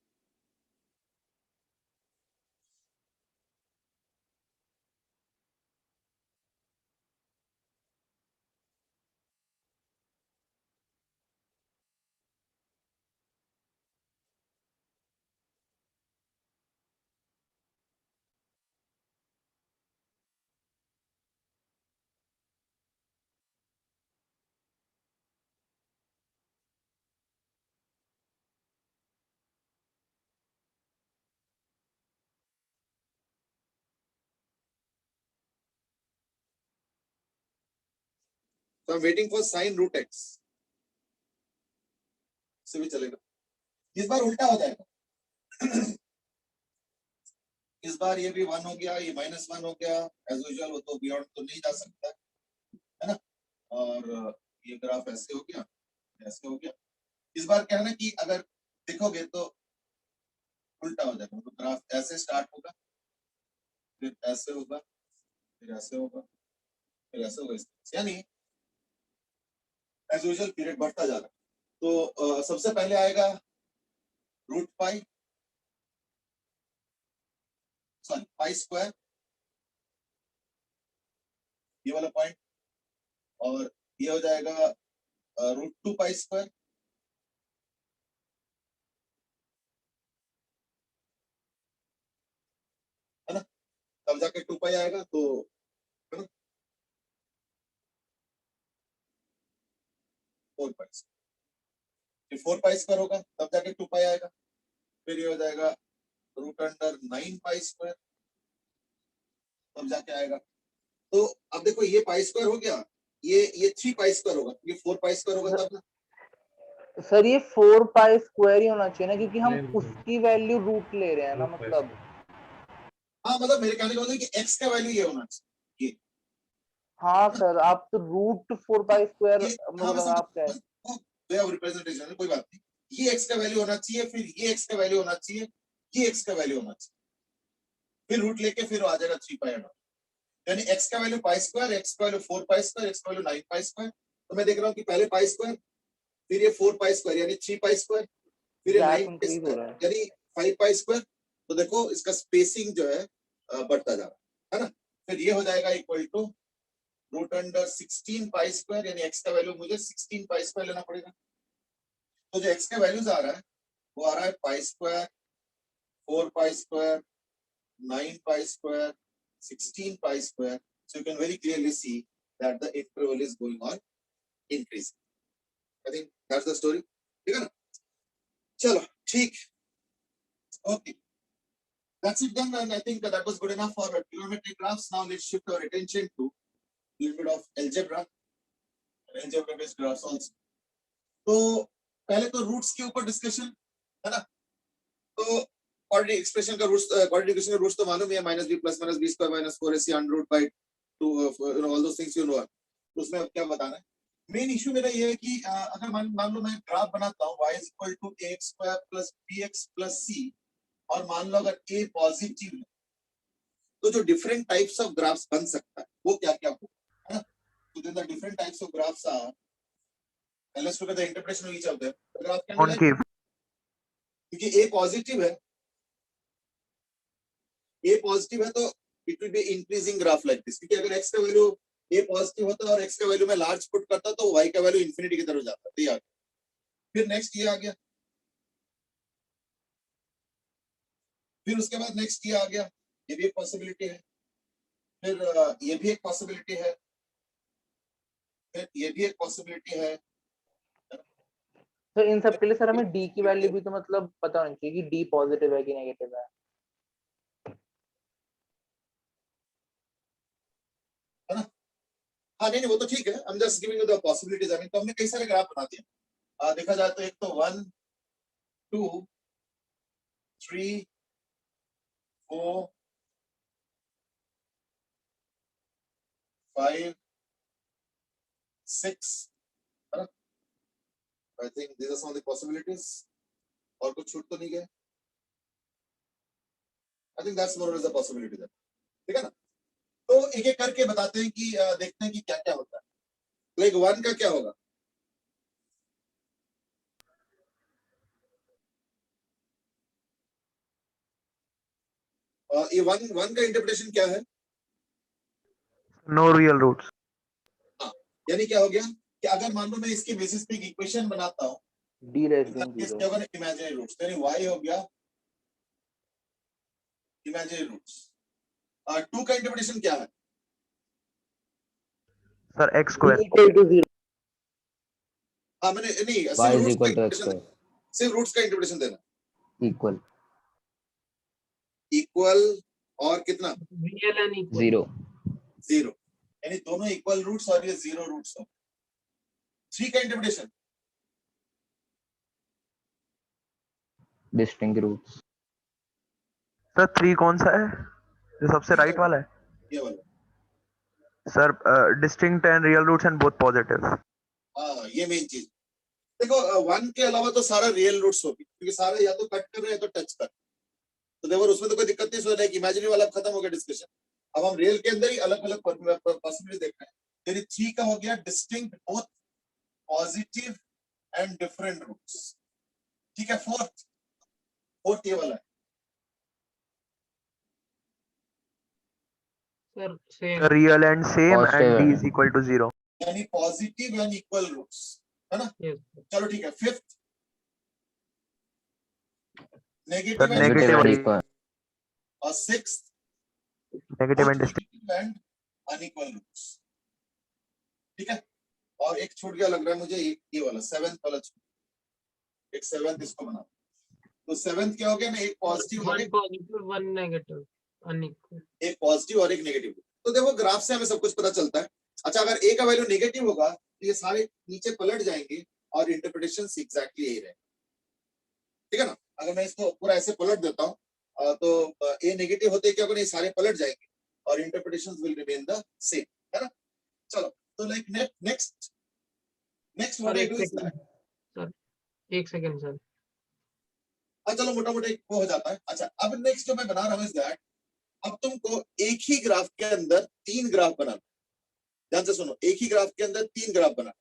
So I'm waiting for sin √x। से भी चलेगा, इस बार उल्टा हो जाएगा। इस बार ये भी 1 हो गया, ये -1 हो गया, एज यूजुअल। वो तो बियॉन्ड तो नहीं जा सकता है ना, और ये ग्राफ ऐसे हो गया, ऐसे हो गया। इस बार क्या है ना कि अगर देखोगे तो उल्टा हो जाएगा, तो ग्राफ ऐसे स्टार्ट होगा, फिर ऐसे होगा, फिर ऐसे होगा, फिर ऐसे होगा, यानी एज यूजुअल पीरियड बढ़ता जा रहा है। तो सबसे पहले आएगा √π, सॉरी π², ये वाला पॉइंट, और ये हो जाएगा √2π², है ना, तब जाके 2π आएगा, तो है ना 4π, फिर 4π² होगा, तब जाके 2π आएगा, फिर ये हो जाएगा √9π², तब जाके आएगा। तो अब देखो ये π² हो गया, ये 3π² होगा, ये 4π² होगा तब ना। सर ये 4π² ही होना चाहिए ना, क्योंकि हम उसकी वैल्यू रूट ले रहे हैं ना, मतलब। हाँ, मतलब मेरे कहने का मतलब कि x का वैल्यू ये होना चाहिए। हाँ सर, आप तो √4π², हाँ, मतलब आप कह वे ऑफ रिप्रेजेंटेशन है, कोई बात नहीं। ये x का वैल्यू होना चाहिए, फिर ये x का वैल्यू होना चाहिए, ये x का वैल्यू होना चाहिए, फिर रूट लेके फिर आ जाएगा 3π, यानी x का वैल्यू π², x का वैल्यू 4π², x का वैल्यू 9π²। तो मैं देख रहा हूँ कि पहले π², फिर ये 4π² यानी 3π², फिर ये 9π² यानी 5π²। तो देखो इसका स्पेसिंग जो है बढ़ता जा रहा है ना। फिर ये हो जाएगा इक्वल टू √16π², यानी x का वैल्यू मुझे 16π² लेना पड़ेगा। तो जो x का वैल्यूज आ रहा है वो आ रहा है pi square, 4 pi square, 9 pi square, 16 pi square. So you can very clearly see that the interval is going on increasing. I think that's the story. ठीक है ना? चलो ठीक. Okay. That's it done, and I think that was good enough for trigonometric graphs. Now let's shift our attention to a little bit of algebra and algebra based graphs also. तो पहले तो roots के ऊपर discussion है ना. तो quadratic expression का roots, quadratic equation का रूट्स तो मालूम है, minus b plus minus b square minus 4ac under root by 2, all those things you know. तो उसमें अब क्या बताना है. मेन इशू मेरा ये है कि अगर मान लो मैं ग्राफ बनाता हूँ y equal to ax square plus bx plus c, और मान लो अगर a पॉजिटिव है तो जो डिफरेंट टाइप्स ऑफ ग्राफ्स बन सकता है वो क्या क्या होगा, है ना. तो then the different types of graphs are, let's look at the interpretation of each of them. Graph can be Concave. क्योंकि a पॉजिटिव है, तो it will be increasing graph like this. क्योंकि अगर x का वैल्यू a पॉजिटिव होता है और x का वैल्यू मैं लार्ज पुट करता तो y का वैल्यू इंफिनिटी की तरफ जाता. तो ये आ गया. फिर नेक्स्ट ये आ गया, फिर उसके बाद नेक्स्ट ये आ गया, ये भी एक पॉसिबिलिटी है. फिर ये भी एक पॉसिबिलिटी है, फिर ये भी एक पॉसिबिलिटी है. तो इन सब के लिए सर हमें डी की वैल्यू भी तो मतलब पता होनी चाहिए कि डी पॉजिटिव है कि नेगेटिव है. हाँ नहीं वो तो ठीक है. I am just giving you the possibilities. I mean तो हमने कई सारे ग्राफ बना दिए. देखा जाए तो एक तो 1 2 3 4 5 6, है ना. I think these are some of the possibilities. और कुछ छूट तो नहीं गए. आई थिंक दैट्स मोर और लेस द पॉसिबिलिटी दैट. ठीक है ना. तो एक एक करके बताते हैं कि देखते हैं कि क्या क्या होता है. लाइक 1 का क्या होगा. ये 1 का इंटरप्रिटेशन क्या है. No real roots. यानी क्या हो गया कि अगर मान लो मैं इसके बेसिस पे एक इक्वेशन बनाता हूँ, डी लेस देन इसके 0. अगर इमेजिनरी रूट्स, यानी y हो गया इमेजिनरी रूट्स. 2 का इंटरप्रिटेशन क्या है. Sir, x square. Equal to 0. हाँ मैंने नहीं y सिर्फ is रूट्स का equal to x interpretation, square सिर्फ रूट्स का इंटरप्रिटेशन देना. equal इक्वल और कितना रियल एंड इक्वल. 0 0, यानी दोनों इक्वल रूट्स और ये 0 रूट्स हो. 3 का इंटरप्रिटेशन distinct roots Sir, 3 कौन सा है जो सबसे राइट वाला है. ये वाला. Sir, distinct and real roots and both positive. हाँ ये मेन चीज. देखो 1 के अलावा तो सारा रियल रूट्स होगी, क्योंकि सारा या तो कट कर रहे हैं तो टच कर. तो देखो उसमें तो कोई दिक्कत नहीं. सुन इमेजिनरी वाला खत्म हो गया डिस्कशन. अब हम रियल के अंदर ही अलग अलग पॉसिबिलिटी देख रहे हैं. यानी 3 का हो गया distinct both positive and different roots. ठीक है. फोर्थ ये वाला है. Sir same. Real and same Positive and d and- is equal to 0. यानी पॉजिटिव एंड इक्वल रूट्स, है ना. यस. चलो ठीक है. Fifth Sir, negative negative negative and and equal और sixth negative and distinct. And unequal roots. ठीक है. और एक छूट गया लग रहा है मुझे, ये वाला 7th वाला छूट. एक 7th इसको बना. तो 7th क्या हो गया ना, एक पॉजिटिव और वन एक positive one negative unequal. Positive और एक नेगेटिव. तो देखो ग्राफ से हमें सब कुछ पता चलता है. अच्छा अगर ए का वैल्यू नेगेटिव होगा तो ये सारे नीचे पलट जाएंगे और इंटरप्रिटेशन एग्जैक्टली यही रहेगा. ठीक है ना. अगर मैं इसको पूरा ऐसे पलट देता हूँ तो ए नेगेटिव होते क्या होगा, ये सारे पलट जाएंगे और interpretations will remain the same, है ना. चलो तो like next what I do is that. Sir एक सेकंड सर. चलो मोटा मोटा वो हो जाता है. अच्छा अब नेक्स्ट जो मैं बना रहा हूँ इज दैट, अब तुमको एक ही ग्राफ के अंदर 3 ग्राफ बनाना. ध्यान से सुनो, एक ही ग्राफ के अंदर 3 graph banana.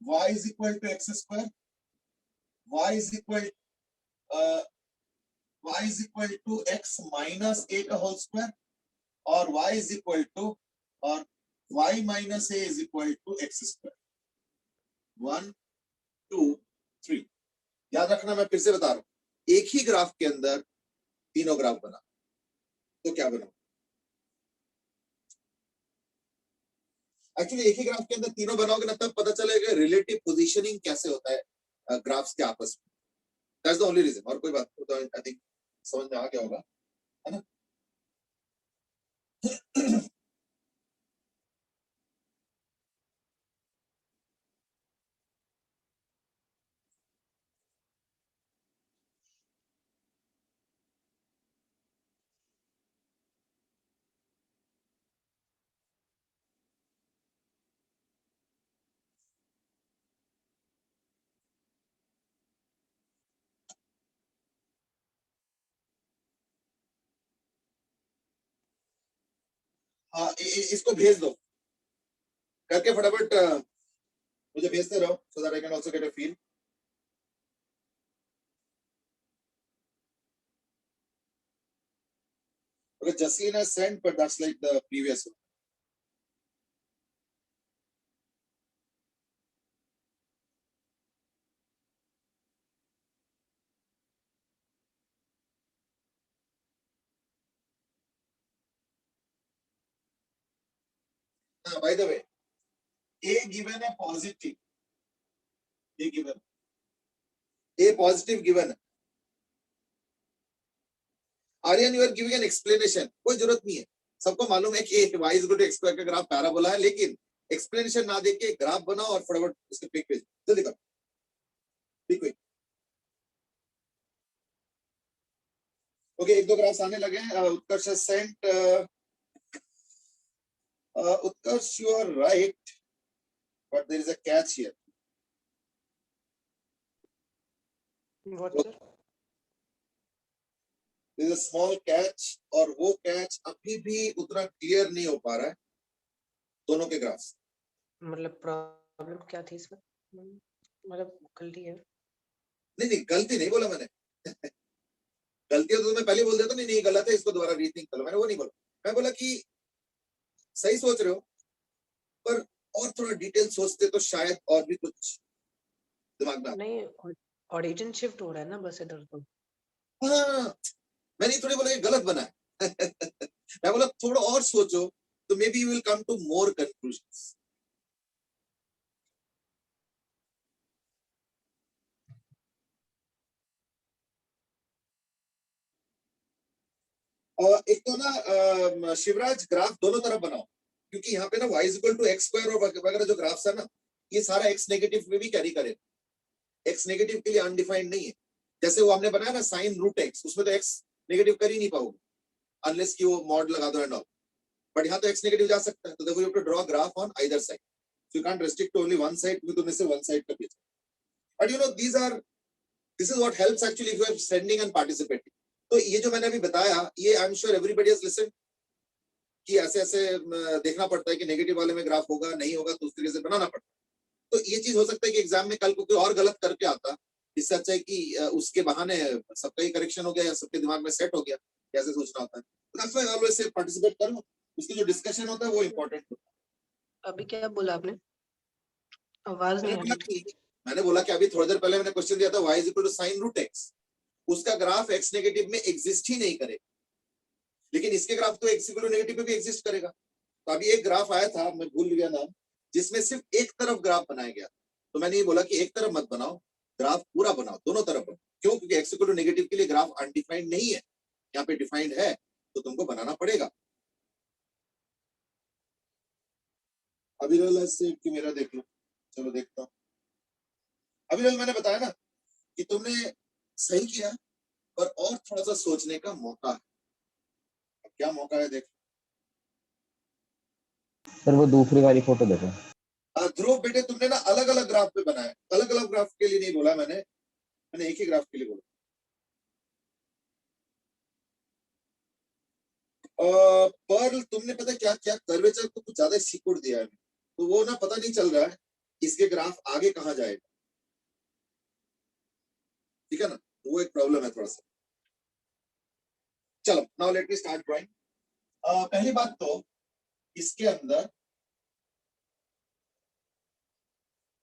y is equal to x square, y is equal to x minus a का whole square, और y is equal to और y minus a is equal to x square. 1 2 3। याद रखना, मैं फिर से बता रहा हूं, एक ही ग्राफ के अंदर तीनों ग्राफ बना तो क्या बना? एक्चुअली एक ही ग्राफ के अंदर तीनों बनाओगे ना, तब पता चलेगा रिलेटिव पोजीशनिंग कैसे होता है ग्राफ्स के आपस में। दैट्स द ओनली रीजन, और कोई बात तो आई थिंक समझ में आ गया होगा, है ना? हाँ, इसको भेज दो करके फटाफट, मुझे भेजते रहो so that I can also get a feel. Okay, Jasleen has sent, but that's like the previous one. By the way, A given है positive, A given, A positive given है. Aryan, you are giving an explanation, कोई जरूरत नहीं है, सबको मालूम है कि y is equal to x square का ग्राफ पैराबोला है, लेकिन एक्सप्लेनेशन ना देके ग्राफ बनाओ और फटाफट उसके पिक भेज, जल्दी करो, पिक हुई. ओके, एक दो ग्राफ्स आने लगे हैं. उत्कर्ष has sent, Utkarsh, you are right, but there is a catch here. What, sir? There is a small catch, और वो कैच अभी भी उतना क्लियर नहीं हो पा रहा है दोनों के ग्राफ्स. मतलब प्रॉब्लम क्या थी इसमें? मतलब गलती है? नहीं, गलती नहीं बोला मैंने. गलती है तो मैं पहले बोल देता, नहीं गलत है, इसको दोबारा रीथिंक करो, मैंने वो नहीं बोला. मैं बोला कि सही सोच रहे हो, पर और थोड़ा डिटेल सोचते तो शायद और भी कुछ दिमाग में. नहीं, ओरिजिन शिफ्ट हो रहा है ना बस इधर तो. हाँ, मैंने थोड़ी बोला कि गलत बना है. मैं बोला थोड़ा और सोचो तो maybe you will come to more conclusions. एक तो ना शिवराज, ग्राफ दोनों तरफ बनाओ, क्योंकि यहाँ पे ना y equal to x square और वगैरह जो ग्राफ्स है ना, ये सारा x नेगेटिव में भी कैरी करे. x नेगेटिव के लिए अनडिफाइंड नहीं है. जैसे वो हमने बनाया ना साइन रूट x, उसमें तो x नेगेटिव कर ही नहीं पाओगे अनलेस कि वो मॉड लगा दो एंड ऑल. बट यहाँ तो x नेगेटिव जा सकता है, तो देखो you have to draw graph on either side, so you can't restrict to only one side, क्योंकि तुमने से वन साइड का भेजा. But you know this is what helps actually if you are sending and participating. तो ये जो मैंने अभी बताया, ये I am sure everybody has listen कि ऐसे ऐसे देखना पड़ता है कि नेगेटिव वाले में ग्राफ होगा नहीं होगा, तो उस तरीके से बनाना पड़ता है. तो ये चीज हो सकता है कि एग्जाम में कल को कोई और गलत करके आता, इससे अच्छा है कि उसके बहाने सबका ही करेक्शन हो गया या सबके दिमाग में सेट हो गया कैसे सोचना होता है. That's why always say participate करो, उसकी जो डिस्कशन होता है वो इंपॉर्टेंट होता है. अभी क्या बोला आपने? आवाज नहीं आ रही. मैंने बोला कि अभी थोड़ी देर पहले मैंने क्वेश्चन दिया था y is equal to sine root x, उसका ग्राफ x नेगेटिव में एग्जिस्ट ही नहीं करेगा, लेकिन इसके ग्राफ तो x इक्वल टू नेगेटिव में भी एग्जिस्ट करेगा. तो अभी एक ग्राफ आया था, मैं भूल गया नाम, जिसमें सिर्फ एक तरफ ग्राफ बनाया गया. तो मैंने ये बोला कि एक तरफ मत बनाओ, ग्राफ पूरा बनाओ, दोनों तरफ बनाओ. क्यों? क्योंकि x इक्वल टू नेगेटिव के लिए ग्राफ अनडिफाइंड नहीं है, यहाँ पे डिफाइंड है, तो तुमको बनाना पड़ेगा. अभी से कि मेरा देख लो, चलो देखता हूँ. अभी मैंने बताया ना कि तुमने सही किया, पर और थोड़ा सा सोचने का मौका है. अब क्या मौका है देख. सर वो दूसरी वाली फोटो देखो. ध्रुव बेटे, तुमने ना अलग अलग ग्राफ पे बनाया, अलग अलग ग्राफ के लिए नहीं बोला मैंने एक ही ग्राफ के लिए बोला. पर तुमने पता क्या क्या कर्वेचर को कुछ ज्यादा सीक्वेंस दिया है, तो वो ना पता नहीं चल रहा है इसके ग्राफ आगे कहाँ जाएगा. ठीक है ना, वो एक प्रॉब्लम है थोड़ा सा. चलो now let me start drawing. पहली बात तो इसके अंदर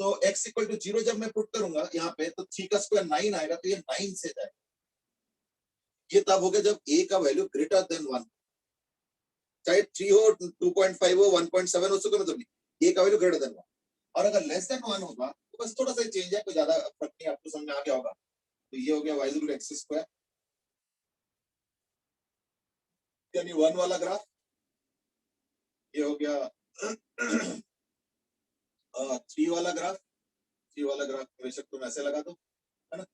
तो x इक्वल टू 0 जब मैं पुट करूंगा यहाँ पे तो 3 का स्क्वायर 9 आएगा, तो ये 9 से जाएगा। ये तब हो गया जब a का वैल्यू ग्रेटर देन 1, चाहे 3 हो, 2.5 हो, 1.7 हो, उसको मतलब नहीं, a का वैल्यू ग्रेटर देन 1। और अगर लेस देन 1 होगा तो बस थोड़ा सा चेंज है, कोई ज्यादा फर्क नहीं, आपको समझ में आ गया होगा। तो ये हो गया y equal to x square, यानी 1 वाला ग्राफ। ये हो गया 3 वाला ग्राफ। 3 वाला ग्राफ बेशक तुम ऐसे लगा दो, है ना।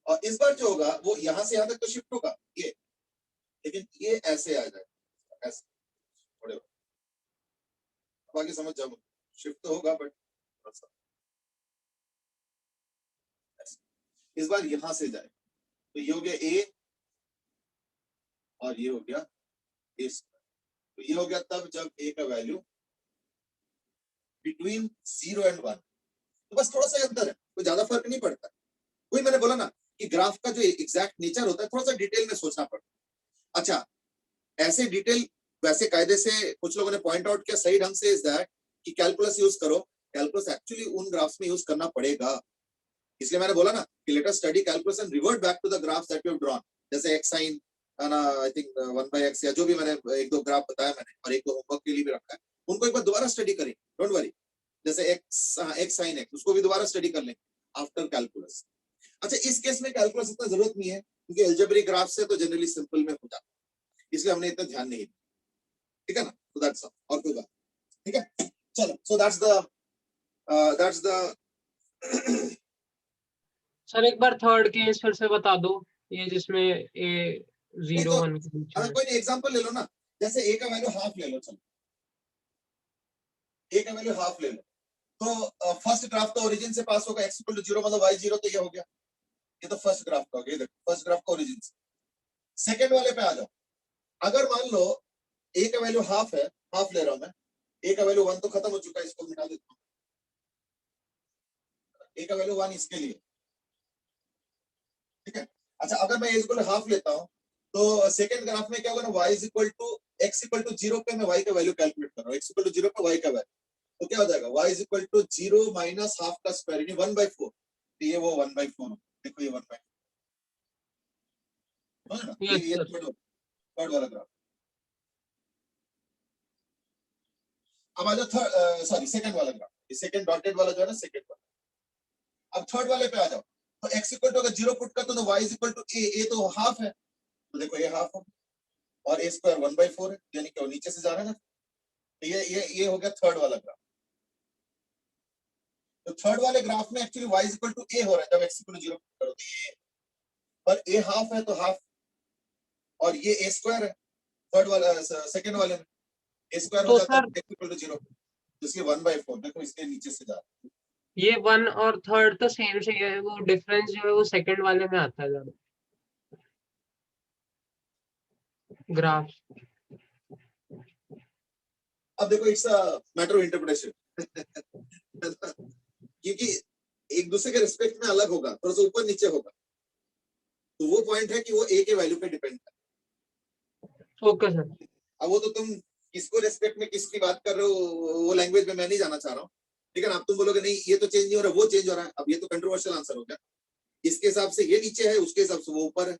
और इस बार जो होगा वो यहां से यहां तक तो शिफ्ट होगा ये, लेकिन ये ऐसे आ जाएगा, ऐसे थोड़े आगे समझ जाओ, शिफ्ट तो होगा बट इस बार यहां से जाए। तो ये हो गया a और ये हो गया a स्क्वायर। तो ये हो गया तब जब a का वैल्यू बिटवीन 0 एंड 1, तो बस थोड़ा सा अंतर है, कोई ज्यादा फर्क नहीं पड़ता। वही मैंने बोला ना कि ग्राफ का जो एग्जैक्ट नेचर होता है थोड़ा सा डिटेल में सोचना पड़ता है। अच्छा, ऐसे डिटेल वैसे कायदे से कुछ लोगों ने पॉइंट आउट किया सही ढंग से, इज दैट कि कैलकुलस यूज करो। कैलकुलस एक्चुअली उन ग्राफ्स में यूज करना पड़ेगा, इसलिए मैंने बोला ना कि let us study calculus and revert back to the graphs that we have drawn, जैसे x sin ना, आई थिंक 1/x या जो भी मैंने एक दो ग्राफ बताया मैंने, और एक दो होमवर्क के लिए भी रखा है, उनको एक बार दोबारा स्टडी करें, डोंट वरी। जैसे x sin x, उसको भी दोबारा स्टडी कर लें आफ्टर कैलकुलस। अच्छा, इस केस में कैलकुलस इतना जरूरत नहीं है क्योंकि अलजेब्रिक ग्राफ से तो जनरली सिंपल में हो जाता है, इसलिए हमने इतना ध्यान नहीं दिया, ठीक है ना। तो दैट्स ऑल, और कोई बात, ठीक है। चलो, सो दैट्स द सर एक बार थर्ड केस फिर से बता दो, ये जिसमें a नहीं 0 तो 1 के बीच में। कोई नहीं, एग्जांपल ले लो ना, जैसे a का वैल्यू हाफ ले लो, चलो a का वैल्यू हाफ ले लो, तो फर्स्ट ग्राफ तो ओरिजिन से पास होगा, x इक्वल टू 0 मतलब y 0, तो ये हो गया, ये तो फर्स्ट ग्राफ का हो गया। देखो फर्स्ट ग्राफ का ओरिजिन से। सेकंड वाले पे आ जाओ, अगर मान लो a का वैल्यू हाफ है, हाफ ले रहा हूं मैं, a का वैल्यू 1 तो खत्म हो चुका है, इसको मिटा देता हूं, a का वैल्यू 1 इसके लिए, ठीक है। अच्छा, अगर मैं a इक्वल हाफ लेता हूं तो सेकंड ग्राफ में क्या होगा ना, y equal to x equal to 0 पे मैं y का वैल्यू कैलकुलेट कर रहा हूं, x इक्वल टू 0 पे y का वैल्यू, तो क्या हो जाएगा, y equal to 0 minus half का स्क्वायर यानी 1/4, तो ये वो 1/4, देखो ये 1/4, समझ ना, यस ये सर। थर्ड वाला ग्राफ। अब आ जाओ थर्ड, सॉरी सेकंड वाला ग्राफ, ये सेकंड डॉटेड वाला जो है ना, सेकंड वाला। अब थर्ड वाले पे आ जाओ, तो x इक्वल टू अगर 0 पुट करते तो y इक्वल टू a तो हाफ है, तो देखो ये हाफ हो, और a स्क्वायर 1/4 है, यानी कि वो नीचे से जा रहा है ना, तो ये हो गया थर्ड वाला ग्राफ। तो थर्ड वाले ग्राफ में actually y equal to a हो रहा है जब x इक्वल टू 0 करो, तो ये, पर a हाफ है तो हाफ, और ये a स्क्वायर है थर्ड वाला, सेकंड वाले में a स्क्वायर हो तो जाता है सर x इक्वल टू 0, तो इसलिए 1/4, देखो इसके नीचे से जा रहा है। ये 1 और थर्ड तो सेम से है, वो डिफरेंस जो है वो सेकंड वाले में आता है ज्यादा ग्राफ। अब देखो it's a matter of interpretation क्योंकि एक दूसरे के रिस्पेक्ट में अलग होगा, थोड़ा सा ऊपर नीचे होगा, तो वो पॉइंट है कि वो a के वैल्यू पे डिपेंड है। Okay sir. अब वो तो तुम किसको रिस्पेक्ट में किसकी बात कर रहे हो, वो लैंग्वेज में मैं नहीं जाना चाह रहा हूँ, ठीक है ना। अब तुम बोलोगे नहीं ये तो चेंज नहीं हो रहा, वो चेंज हो रहा है, अब ये तो कंट्रोवर्शियल आंसर हो गया, इसके हिसाब से ये नीचे है, उसके हिसाब से वो ऊपर है।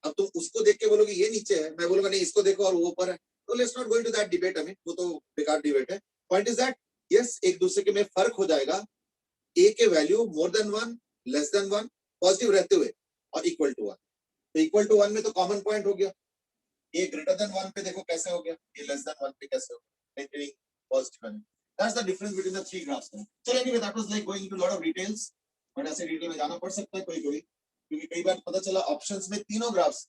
अब तुम उसको देख के बोलोगे ये नीचे है, मैं बोलूंगा नहीं इसको देखो और वो ऊपर है, तो let's not go into that debate, हमें वो तो बेकार डिबेट है। पॉइंट इज दैट यस, एक दूसरे के में फर्क हो जाएगा, a के value more than 1, less than 1, positive रहते हुए, और इक्वल टू 1, तो इक्वल टू 1 में तो कॉमन पॉइंट हो गया, a ग्रेटर देन 1 पे देखो कैसे हो गया, a लेस देन 1 पे कैसे हो गया, maintaining positive value. That's the difference between the three graphs. चलो anyway, that was like going into lot of details, but ऐसे डिटेल में जाना पड़ सकता है कोई कोई, क्योंकि कई बार पता चला ऑप्शंस में तीनों ग्राफ्स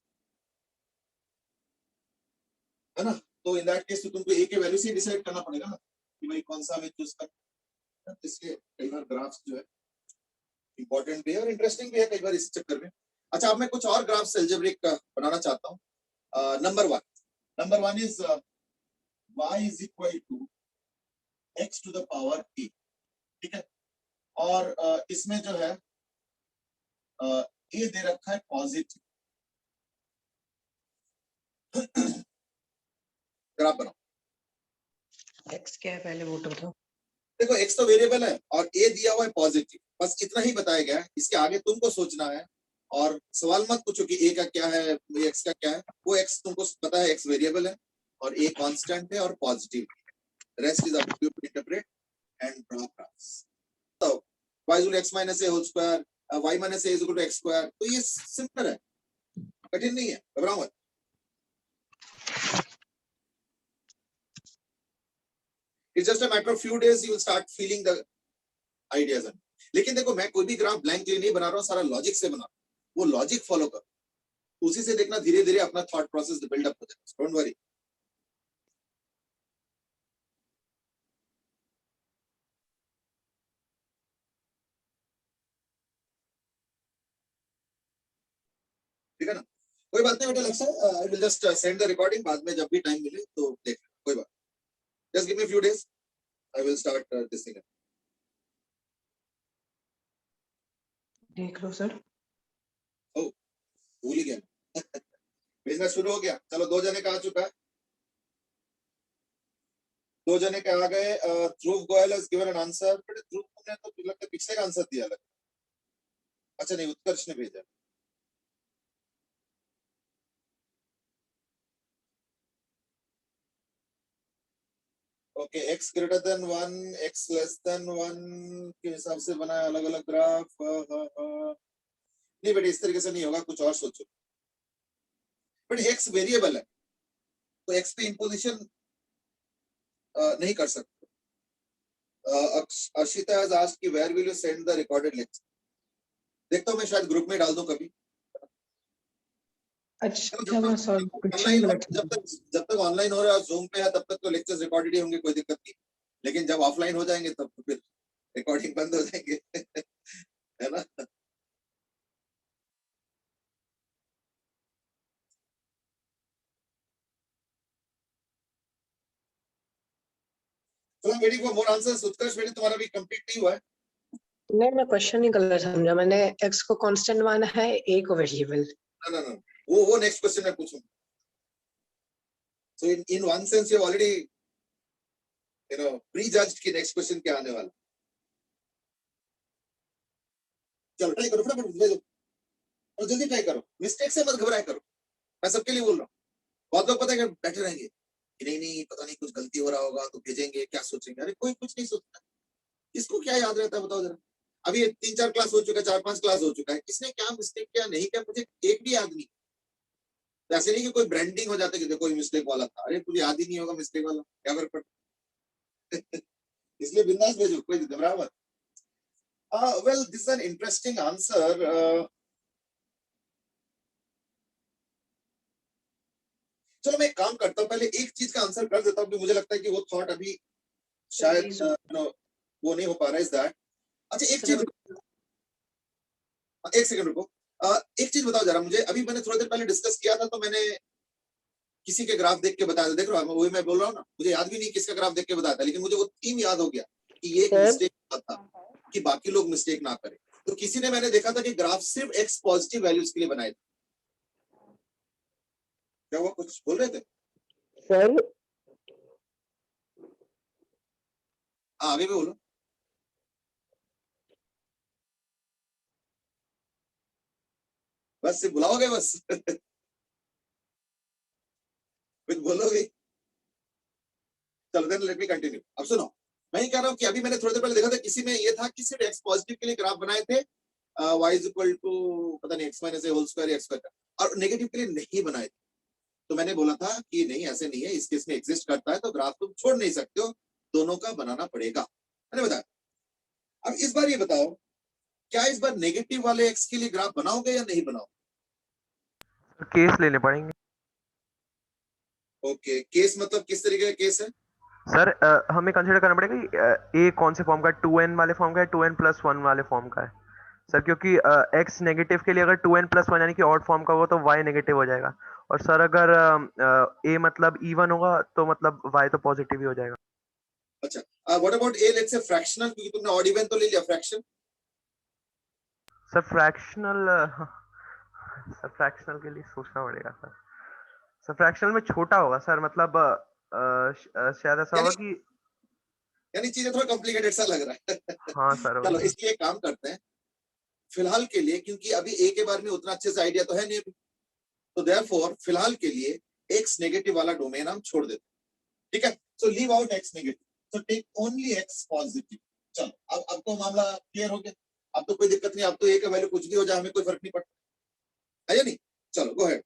है ना, तो इन दैट केस तो तुमको a के वैल्यू से डिसाइड करना पड़ेगा ना कि भाई कौन सा हमें चूज करना है, इसलिए कई बार ग्राफ्स जो है इंपॉर्टेंट भी है और इंटरेस्टिंग भी है कई बार इस चक्कर में। अच्छा, अब मैं कुछ और ग्राफ्स अलजेब्रिक का बनाना चाहता हूँ। Number one is y is equal to x to the power a, ठीक है, और इसमें जो है a दे रखा है पॉजिटिव, ग्राफ बनाओ। एक्स क्या है पहले वो तो बताओ। देखो x तो वेरिएबल है और a दिया हुआ है पॉजिटिव, बस इतना ही बताया गया है, इसके आगे तुमको सोचना है। और सवाल मत पूछो कि a का क्या है, x का क्या है, वो x तुमको पता है, x वेरिएबल है और a कांस्टेंट है और positive. Rest is up to you to interpret and draw graphs. तो y equal x minus a whole square, y minus a is equal to x square, तो ये सिंपल है, कठिन नहीं है, घबराओ मत। It's just a matter of few days you will start feeling the ideas. लेकिन देखो मैं कोई भी ग्राफ ब्लैंक लिए नहीं बना रहा हूँ, सारा लॉजिक से बना रहा हूँ, वो लॉजिक फॉलो कर, उसी से देखना धीरे धीरे अपना थॉट प्रोसेस बिल्डअप हो जाएगा। Don't worry. ठीक है ना, कोई बात नहीं बेटा लक्ष्य, I will just send the recording, बाद में जब भी टाइम मिले तो देख लेना, कोई बात। Just give me few days, I will start this thing. देख लो सर। भूल ही गया बिजनेस शुरू हो गया। चलो 2 जने का आ चुका है, 2 जने के आ गए। Dhruv Goyal has given an answer, but Dhruv ने तो लगता है पिछले का आंसर दिया लगा। अच्छा नहीं, उत्कर्ष ने भेजा। Okay, x greater than 1, x less than 1 के हिसाब से बनाया अलग अलग ग्राफ। नहीं बेटे, इस तरीके से नहीं होगा, कुछ और सोचो। बट x वेरिएबल है तो x पे इंपोजिशन नहीं कर सकते। अर्शिता हैज आस्क्ड कि where will you send the recorded lecture. देखता हूं मैं शायद ग्रुप में डाल दूं कभी। अच्छा मैं सॉरी ऑनलाइन, जब तक ऑनलाइन हो रहा है जूम पे है तब तक तो लेक्चर्स रिकॉर्डेड ही होंगे, कोई दिक्कत नहीं। लेकिन जब ऑफलाइन हो जाएंगे तब तो फिर रिकॉर्डिंग बंद हो जाएंगे है ना। तो वेटिंग फॉर मोर आंसर्स। उत्कर्ष बेटे तुम्हारा भी कंप्लीट नहीं हुआ है। नहीं, मैं क्वेश्चन नहीं गलत समझा, मैंने x को कांस्टेंट माना है, a को वेरिएबल। ना ना ना, वो नेक्स्ट क्वेश्चन मैं पूछूंगा। So in one sense you have already prejudged कि नेक्स्ट क्वेश्चन क्या आने वाला। चलो ट्राई करो, फटाफट भेजो और जल्दी ट्राई करो, मिस्टेक से मत घबराया करो। मैं सबके लिए बोल रहा हूँ। बहुत लोग पता है कि बैठे रहेंगे कि नहीं पता नहीं कुछ गलती हो रहा होगा तो भेजेंगे, क्या सोचेंगे। अरे कोई कुछ नहीं सोचता, इसको क्या याद रहता है बताओ जरा। अभी 3-4 क्लास हो चुका है, 4-5 क्लास हो चुका है, किसने क्या मिस्टेक किया नहीं किया मुझे एक भी याद नहीं। ऐसे नहीं कि कोई ब्रांडिंग हो जाता है कि देखो कोई मिस्टेक वाला था, अरे तुझे याद ही नहीं होगा मिस्टेक वाला, क्या फर्क पड़ता इसलिए बिंदास भेजो, कोई घबराओ मत। Well this is an interesting answer. चलो मैं एक काम करता हूँ, पहले एक चीज का आंसर कर देता हूँ कि मुझे लगता है कि वो थॉट अभी शायद वो नहीं हो पा रहा है। इज दैट अच्छा एक सेकंड रुको। एक चीज बताओ जरा मुझे, अभी मैंने थोड़ी देर पहले डिस्कस किया था तो मैंने किसी के ग्राफ देख के बताया था, देख रहा हूँ वही मैं बोल रहा हूँ ना, मुझे याद भी नहीं किसका ग्राफ देख के बताया था, लेकिन मुझे वो थीम याद हो गया कि ये एक मिस्टेक था कि बाकी लोग मिस्टेक ना करें। तो किसी ने मैंने देखा था कि ग्राफ सिर्फ एक्स पॉजिटिव वैल्यूज के लिए बनाए थे। क्या हुआ, कुछ बोल रहे थे सर? आगे भी बोलो। बस सिर्फ बुलाओगे बस कुछ बोलोगे। चलो देन लेट मी कंटिन्यू। अब सुनो, मैं ही कह रहा हूँ कि अभी मैंने थोड़ी देर पहले देखा था किसी में ये था कि सिर्फ एक्स पॉजिटिव के लिए ग्राफ बनाए थे, y इज इक्वल टू पता नहीं x minus a whole square x square, और नेगेटिव के लिए नहीं बनाए थे। तो मैंने बोला था कि नहीं ऐसे नहीं है, इस केस में एग्जिस्ट करता है तो ग्राफ तुम छोड़ नहीं सकते हो, दोनों का बनाना पड़ेगा। मैंने बताया। अब इस बार ये बताओ, क्या इस बार नेगेटिव वाले x के लिए ग्राफ बनाओगे या नहीं बनाओगे? केस लेने पड़ेंगे ओके, केस मतलब किस तरीके का केस है सर। हमें कंसीडर करना पड़ेगा कि ए कौन से फॉर्म का है, 2n वाले फॉर्म का है, 2n+1 वाले फॉर्म का है सर, क्योंकि x नेगेटिव के लिए अगर 2n+1 यानी कि ऑड फॉर्म का होगा तो y नेगेटिव हो जाएगा, और सर अगर a मतलब इवन होगा तो मतलब y तो पॉजिटिव ही हो जाएगा। अच्छा, what about a let's say fractional, क्योंकि तुमने ऑड इवन तो ले लिया, फ्रैक्शन सर फ्रैक्शनल के लिए सोचना पड़ेगा सर फ्रैक्शनल में छोटा होगा सर, मतलब शायद ऐसा होगा कि यानी चीजें थोड़ा कॉम्प्लिकेटेड सा लग रहा है। हाँ सर चलो इसलिए एक काम करते हैं फिलहाल के लिए, क्योंकि अभी ए के बारे में उतना अच्छे से आइडिया तो है नहीं अभी, तो देयरफॉर फिलहाल के लिए एक्स नेगेटिव वाला डोमेन हम छोड़ देते हैं, ठीक है। So leave out x negative, so take only x positive. चलो अब तो मामला क्लियर हो गया, अब तो कोई दिक्कत नहीं, अब तो ए का वैल्यू कुछ भी हो जाए हमें कोई फर्क नहीं पड़ता है या नहीं। चलो गो अहेड।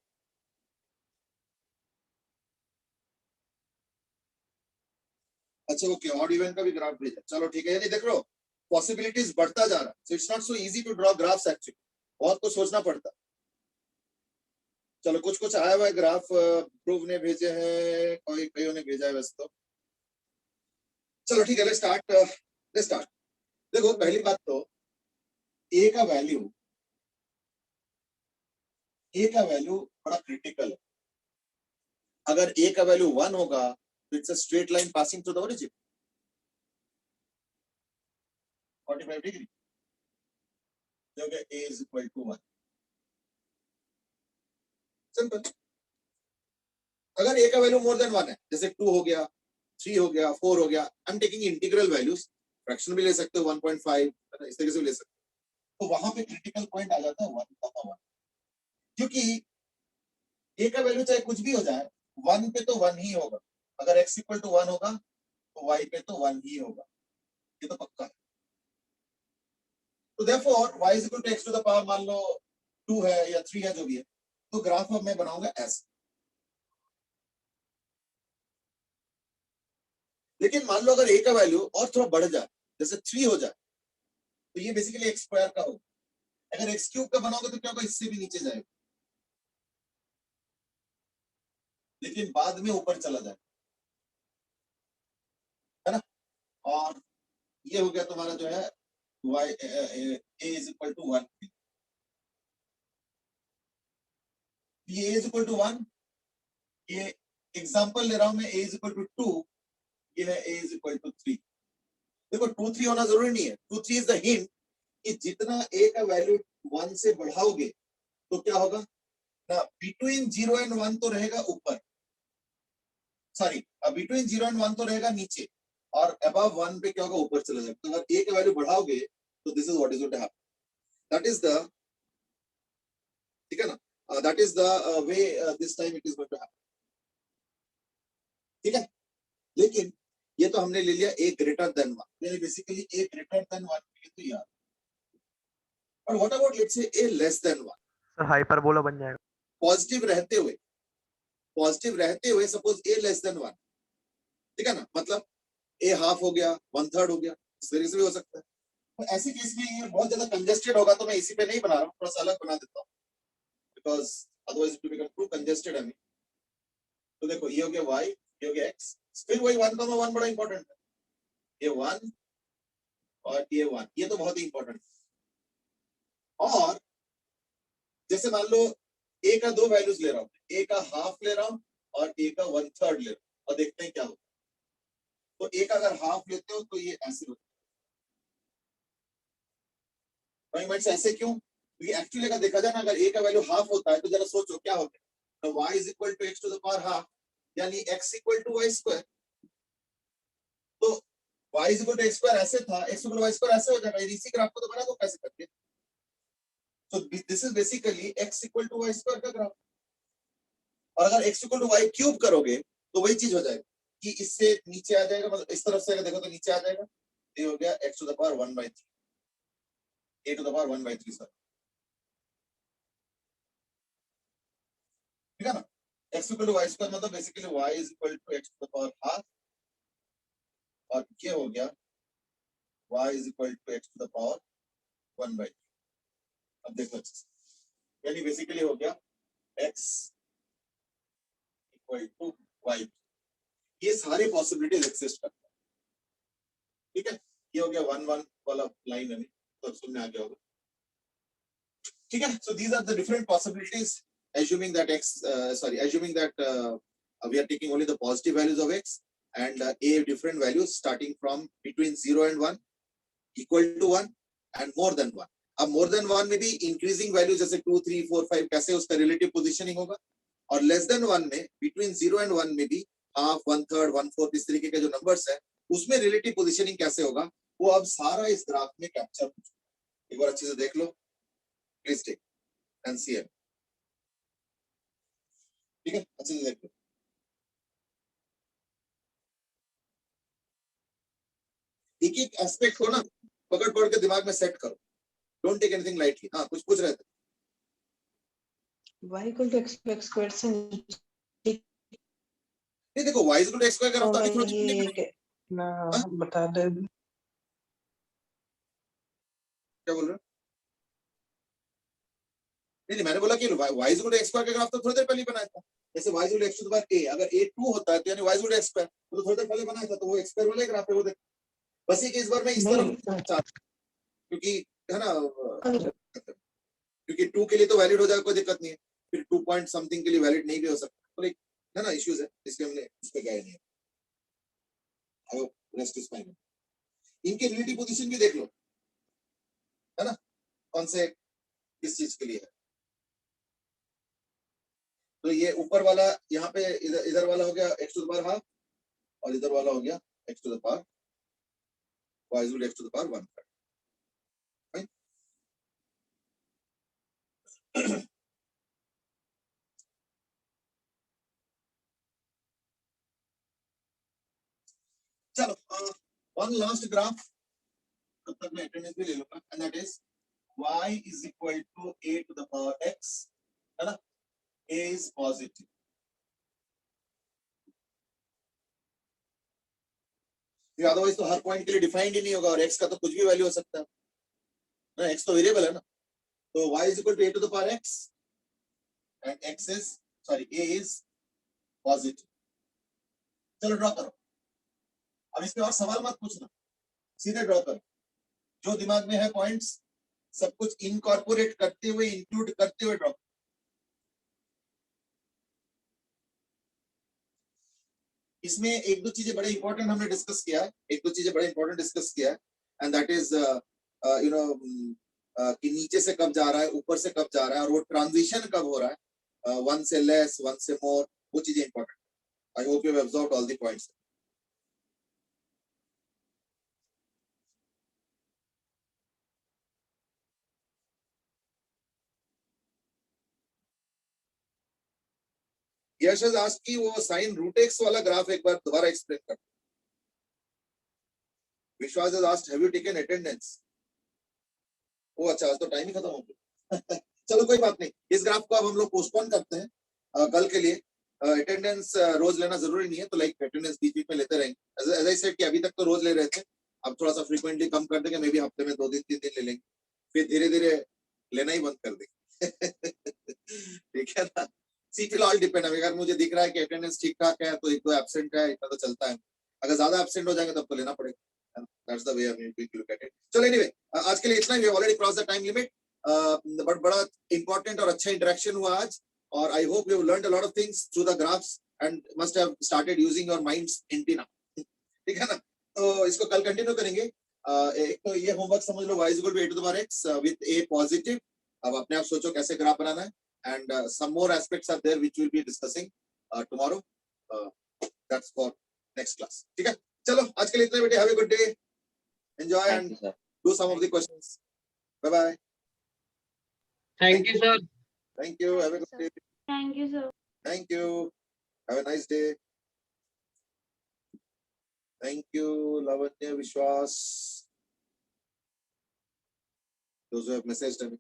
अच्छा ओके, ऑड इवन का भी ग्राफ भेजा, चलो ठीक है। यानी देख लो पॉसिबिलिटीज बढ़ता जा रहा है, so it's not so easy to draw graphs actually, बहुत कुछ सोचना पड़ता है। चलो कुछ कुछ आया हुआ है ग्राफ, ध्रुव ने भेजे हैं, कईयों ने भेजा है वैसे तो। चलो ठीक है, लेट्स स्टार्ट। देखो पहली बात तो ए का वैल्यू बड़ा क्रिटिकल है। अगर ए का वैल्यू 1 होगा तो it's a straight line passing through the origin 45 degree, जो कि a is equal to 1। Simple. अगर a का वैल्यू मोर देन 1 है, जैसे 2 हो गया, 3 हो गया, 4 हो गया, I am taking integral values, fraction भी ले सकते हो 1.5, इस तरीके से भी ले सकते हो, तो वहां पे क्रिटिकल पॉइंट आ जाता है 1, क्योंकि a का वैल्यू चाहे कुछ भी हो जाए 1 पे तो 1 ही होगा। अगर x इक्वल टू 1 होगा तो y पे तो 1 ही होगा, ये तो पक्का है। तो therefore y is equal to x to the power मान लो 2 है या 3 है जो भी है, तो ग्राफ अब मैं बनाऊंगा ऐसे। लेकिन मान लो अगर a का वैल्यू और थोड़ा बढ़ जाए, जैसे 3 हो जाए, तो ये बेसिकली x स्क्वायर का होगा। अगर x क्यूब का बनाओगे तो क्या होगा, इससे भी नीचे जाएगा, लेकिन बाद में ऊपर चला जाए, है ना। और ये हो गया तुम्हारा जो है y a is equal to 1, ये a इज इक्वल टू 1, ये एग्जांपल ले रहा हूं मैं, a इज इक्वल टू 2, ये है a इज इक्वल टू 3। देखो 2 3 होना जरूरी नहीं है, 2 3 इज द हिंट कि जितना a का वैल्यू 1 से बढ़ाओगे तो क्या होगा ना, बिटवीन 0 एंड 1 तो रहेगा ऊपर, सॉरी बिटवीन 0 एंड 1 तो रहेगा नीचे, और अबव 1 पे क्या होगा, ऊपर चला जाएगा। तो अगर a का वैल्यू बढ़ाओगे तो this is what is going to happen, that is the, ठीक है ना, that is the way this time it is going to happen, ठीक है। लेकिन ये तो हमने ले लिया a ग्रेटर देन 1, यानी बेसिकली a ग्रेटर देन 1 के लिए तो यार, और what about let's say a less than 1, sir hyperbola बन जाएगा। पॉजिटिव रहते हुए सपोज a लेस देन 1, ठीक है ना, मतलब a हाफ हो गया, 1/3 हो गया, इस तरीके से भी हो सकता है। तो ऐसे केस में ये बहुत ज्यादा कंजेस्टेड होगा, तो मैं इसी पे नहीं बना रहा हूँ, थोड़ा सा अलग बना देता हूँ, because otherwise it will become too congested है। तो देखो ये हो गया y, ये हो गया x, फिर वही 1,1 बड़ा इंपॉर्टेंट है, ये 1 और ये 1, ये तो बहुत ही इंपॉर्टेंट है। और जैसे मान लो a का 2 वैल्यूज ले रहा हूँ, a का हाफ ले रहा हूँ और a का 1/3 ले रहा हूँ, और देखते हैं क्या होता है। तो a का अगर हाफ लेते हो तो ये ऐसे होता है, ऐसे क्यों, क्योंकि एक्चुअली अगर देखा जाए ना, अगर a का वैल्यू हाफ होता है तो जरा सोचो क्या होता है, तो y is equal to x to the power half, यानी x equal to y square. तो y is equal to x square ऐसे था, x equal to y square ऐसे हो जाएगा, इसी ग्राफ को तो बना दो कैसे करके। So this is basically x equal to y square का ग्राफ, और अगर x equal to y cube करोगे तो वही चीज हो जाएगा कि इससे नीचे आ जाएगा, मतलब इस तरफ से अगर देखो तो नीचे आ जाएगा, ये हो गया x to the power 1/3, a to the power 1/3 sir, ठीक है ना। x equal to y square मतलब basically y is equal to x to the power half, और ये हो गया y is equal to x to the power 1/3। अब देखो यानी बेसिकली हो गया x इक्वल टू y, ये सारे पॉसिबिलिटीज एग्जिस्ट करते हैं, ठीक है। ये हो गया 1/1 वाला लाइन है, तो सुनने आ गया होगा, ठीक है। So these are the different possibilities, assuming that we are taking only the positive values of x and a different values starting from between 0 and 1, equal to 1 and more than 1। अब more than 1 में भी increasing value जैसे 2 3 4 5 कैसे उसका relative positioning होगा, और less than 1 में between 0 and 1 में भी हाफ, 1/3, 1/4 इस तरीके के जो नंबर्स है उसमें रिलेटिव पोजीशनिंग कैसे होगा वो अब सारा इस ग्राफ में कैप्चर हो चुका है। एक बार अच्छे से देख लो, प्लीज टेक एनसीएम, ठीक है, अच्छे से देख लो। एक एक एस्पेक्ट को ना पकड़ पकड़ के दिमाग में सेट करो, डोंट टेक एनीथिंग लाइटली। हाँ, कुछ पूछ रहे थे? y equal to x square से नहीं देखो, y equal to x square का रफ्तार भी थोड़ा चिपकने ये पे ना हाँ? बता दे। क्या बोल रहे हो? नहीं मैंने बोला कि y equal to x square का ग्राफ तो थोड़ी देर पहले ही बनाया था। जैसे y equal to x to the power a, अगर a 2 होता है तो यानी y equal to x square तो थोड़ी देर पहले बनाया था, तो वो x स्क्वायर वाला ग्राफ है वो देख। बस ये कि इस बार मैं इस नहीं तरफ क्योंकि है ना, क्योंकि 2 के लिए तो वैलिड हो जाएगा, कोई दिक्कत नहीं है, फिर 2 पॉइंट समथिंग के लिए वैलिड नहीं भी हो सकता, तो एक है ना इश्यूज है, इसलिए हमने उस पे गए नहीं। I hope rest is fine. इनके रिलेटिव पोजीशन भी देख लो, है ना, कौन से किस चीज के लिए है। तो ये ऊपर वाला यहाँ पे इधर वाला हो गया x to the power half, और इधर वाला हो गया x to the power y equal to x to the power 1। चलो वन लास्ट ग्राफ, तब तक मैं अटेंडेंस भी ले लूंगा, and that is y is equal to a to the power x, है ना, a इज पॉजिटिव। अदरवाइज तो हर पॉइंट के लिए डिफाइंड ही नहीं होगा, और x का तो कुछ भी वैल्यू हो सकता है ना, x तो वेरिएबल है ना। तो y is equal to a to the power x and x is sorry a is positive. चलो ड्रॉ करो, अब इस पे और सवाल मत पूछना, सीधे ड्रॉ करो, जो दिमाग में है पॉइंट्स सब कुछ इनकॉर्पोरेट करते हुए, इंक्लूड करते हुए ड्रॉ। इसमें एक दो चीजें बड़े इंपॉर्टेंट हमने डिस्कस किया है, and that is you know कि नीचे से कब जा रहा है, ऊपर से कब जा रहा है, और वो ट्रांजिशन कब हो रहा है, वन से लेस, वन से मोर, वो चीजें important. I hope you have observed all the points. Yash has asked कि वो साइन रूट एक्स वाला ग्राफ एक बार दोबारा एक्सप्लेन कर। विश्वास has asked have you taken attendance? ओ अच्छा, आज तो टाइम ही खत्म हो गया। चलो कोई बात नहीं, इस ग्राफ को अब हम लोग पोस्टपोन करते हैं कल के लिए। अटेंडेंस रोज लेना जरूरी नहीं है, तो लाइक अटेंडेंस बीच बीच में लेते रहेंगे। एज आई सेड कि अभी तक तो रोज ले रहे थे, अब थोड़ा सा फ्रीक्वेंटली कम कर देंगे, मे बी हफ्ते में 2 दिन 3 दिन ले लेंगे, फिर धीरे धीरे लेना ही बंद कर देंगे। ठीक है ना, see it will all depend. अगर मुझे दिख रहा है कि अटेंडेंस ठीक ठाक है तो एक दो एब्सेंट है, इतना तो चलता है। अगर ज्यादा एब्सेंट हो जाएंगे तब तो लेना पड़ेगा। That's the way I'm going to look at it. चलो anyway, आज के लिए इतना ही, we have already crossed the time limit. But बड़ा important और अच्छा इंटरेक्शन हुआ आज, और I hope you have learned a lot of things through the graphs and must have started using your minds in now. ठीक है ना, तो इसको कल कंटिन्यू करेंगे। एक तो ये होमवर्क समझ लो, y is equal to a to the power x with a positive। अब अपने आप सोचो कैसे ग्राफ बनाना है, and some more aspects are there which we'll be discussing tomorrow. That's for next class. ठीक है, चलो आज के लिए इतना बेटे, have a good day, enjoy and do some of the questions. Bye bye. Thank you sir. Thank you, have a good day. Thank you, sir. Thank you, have a nice day. Thank you, Lavanya, Vishwas, those who have messaged me.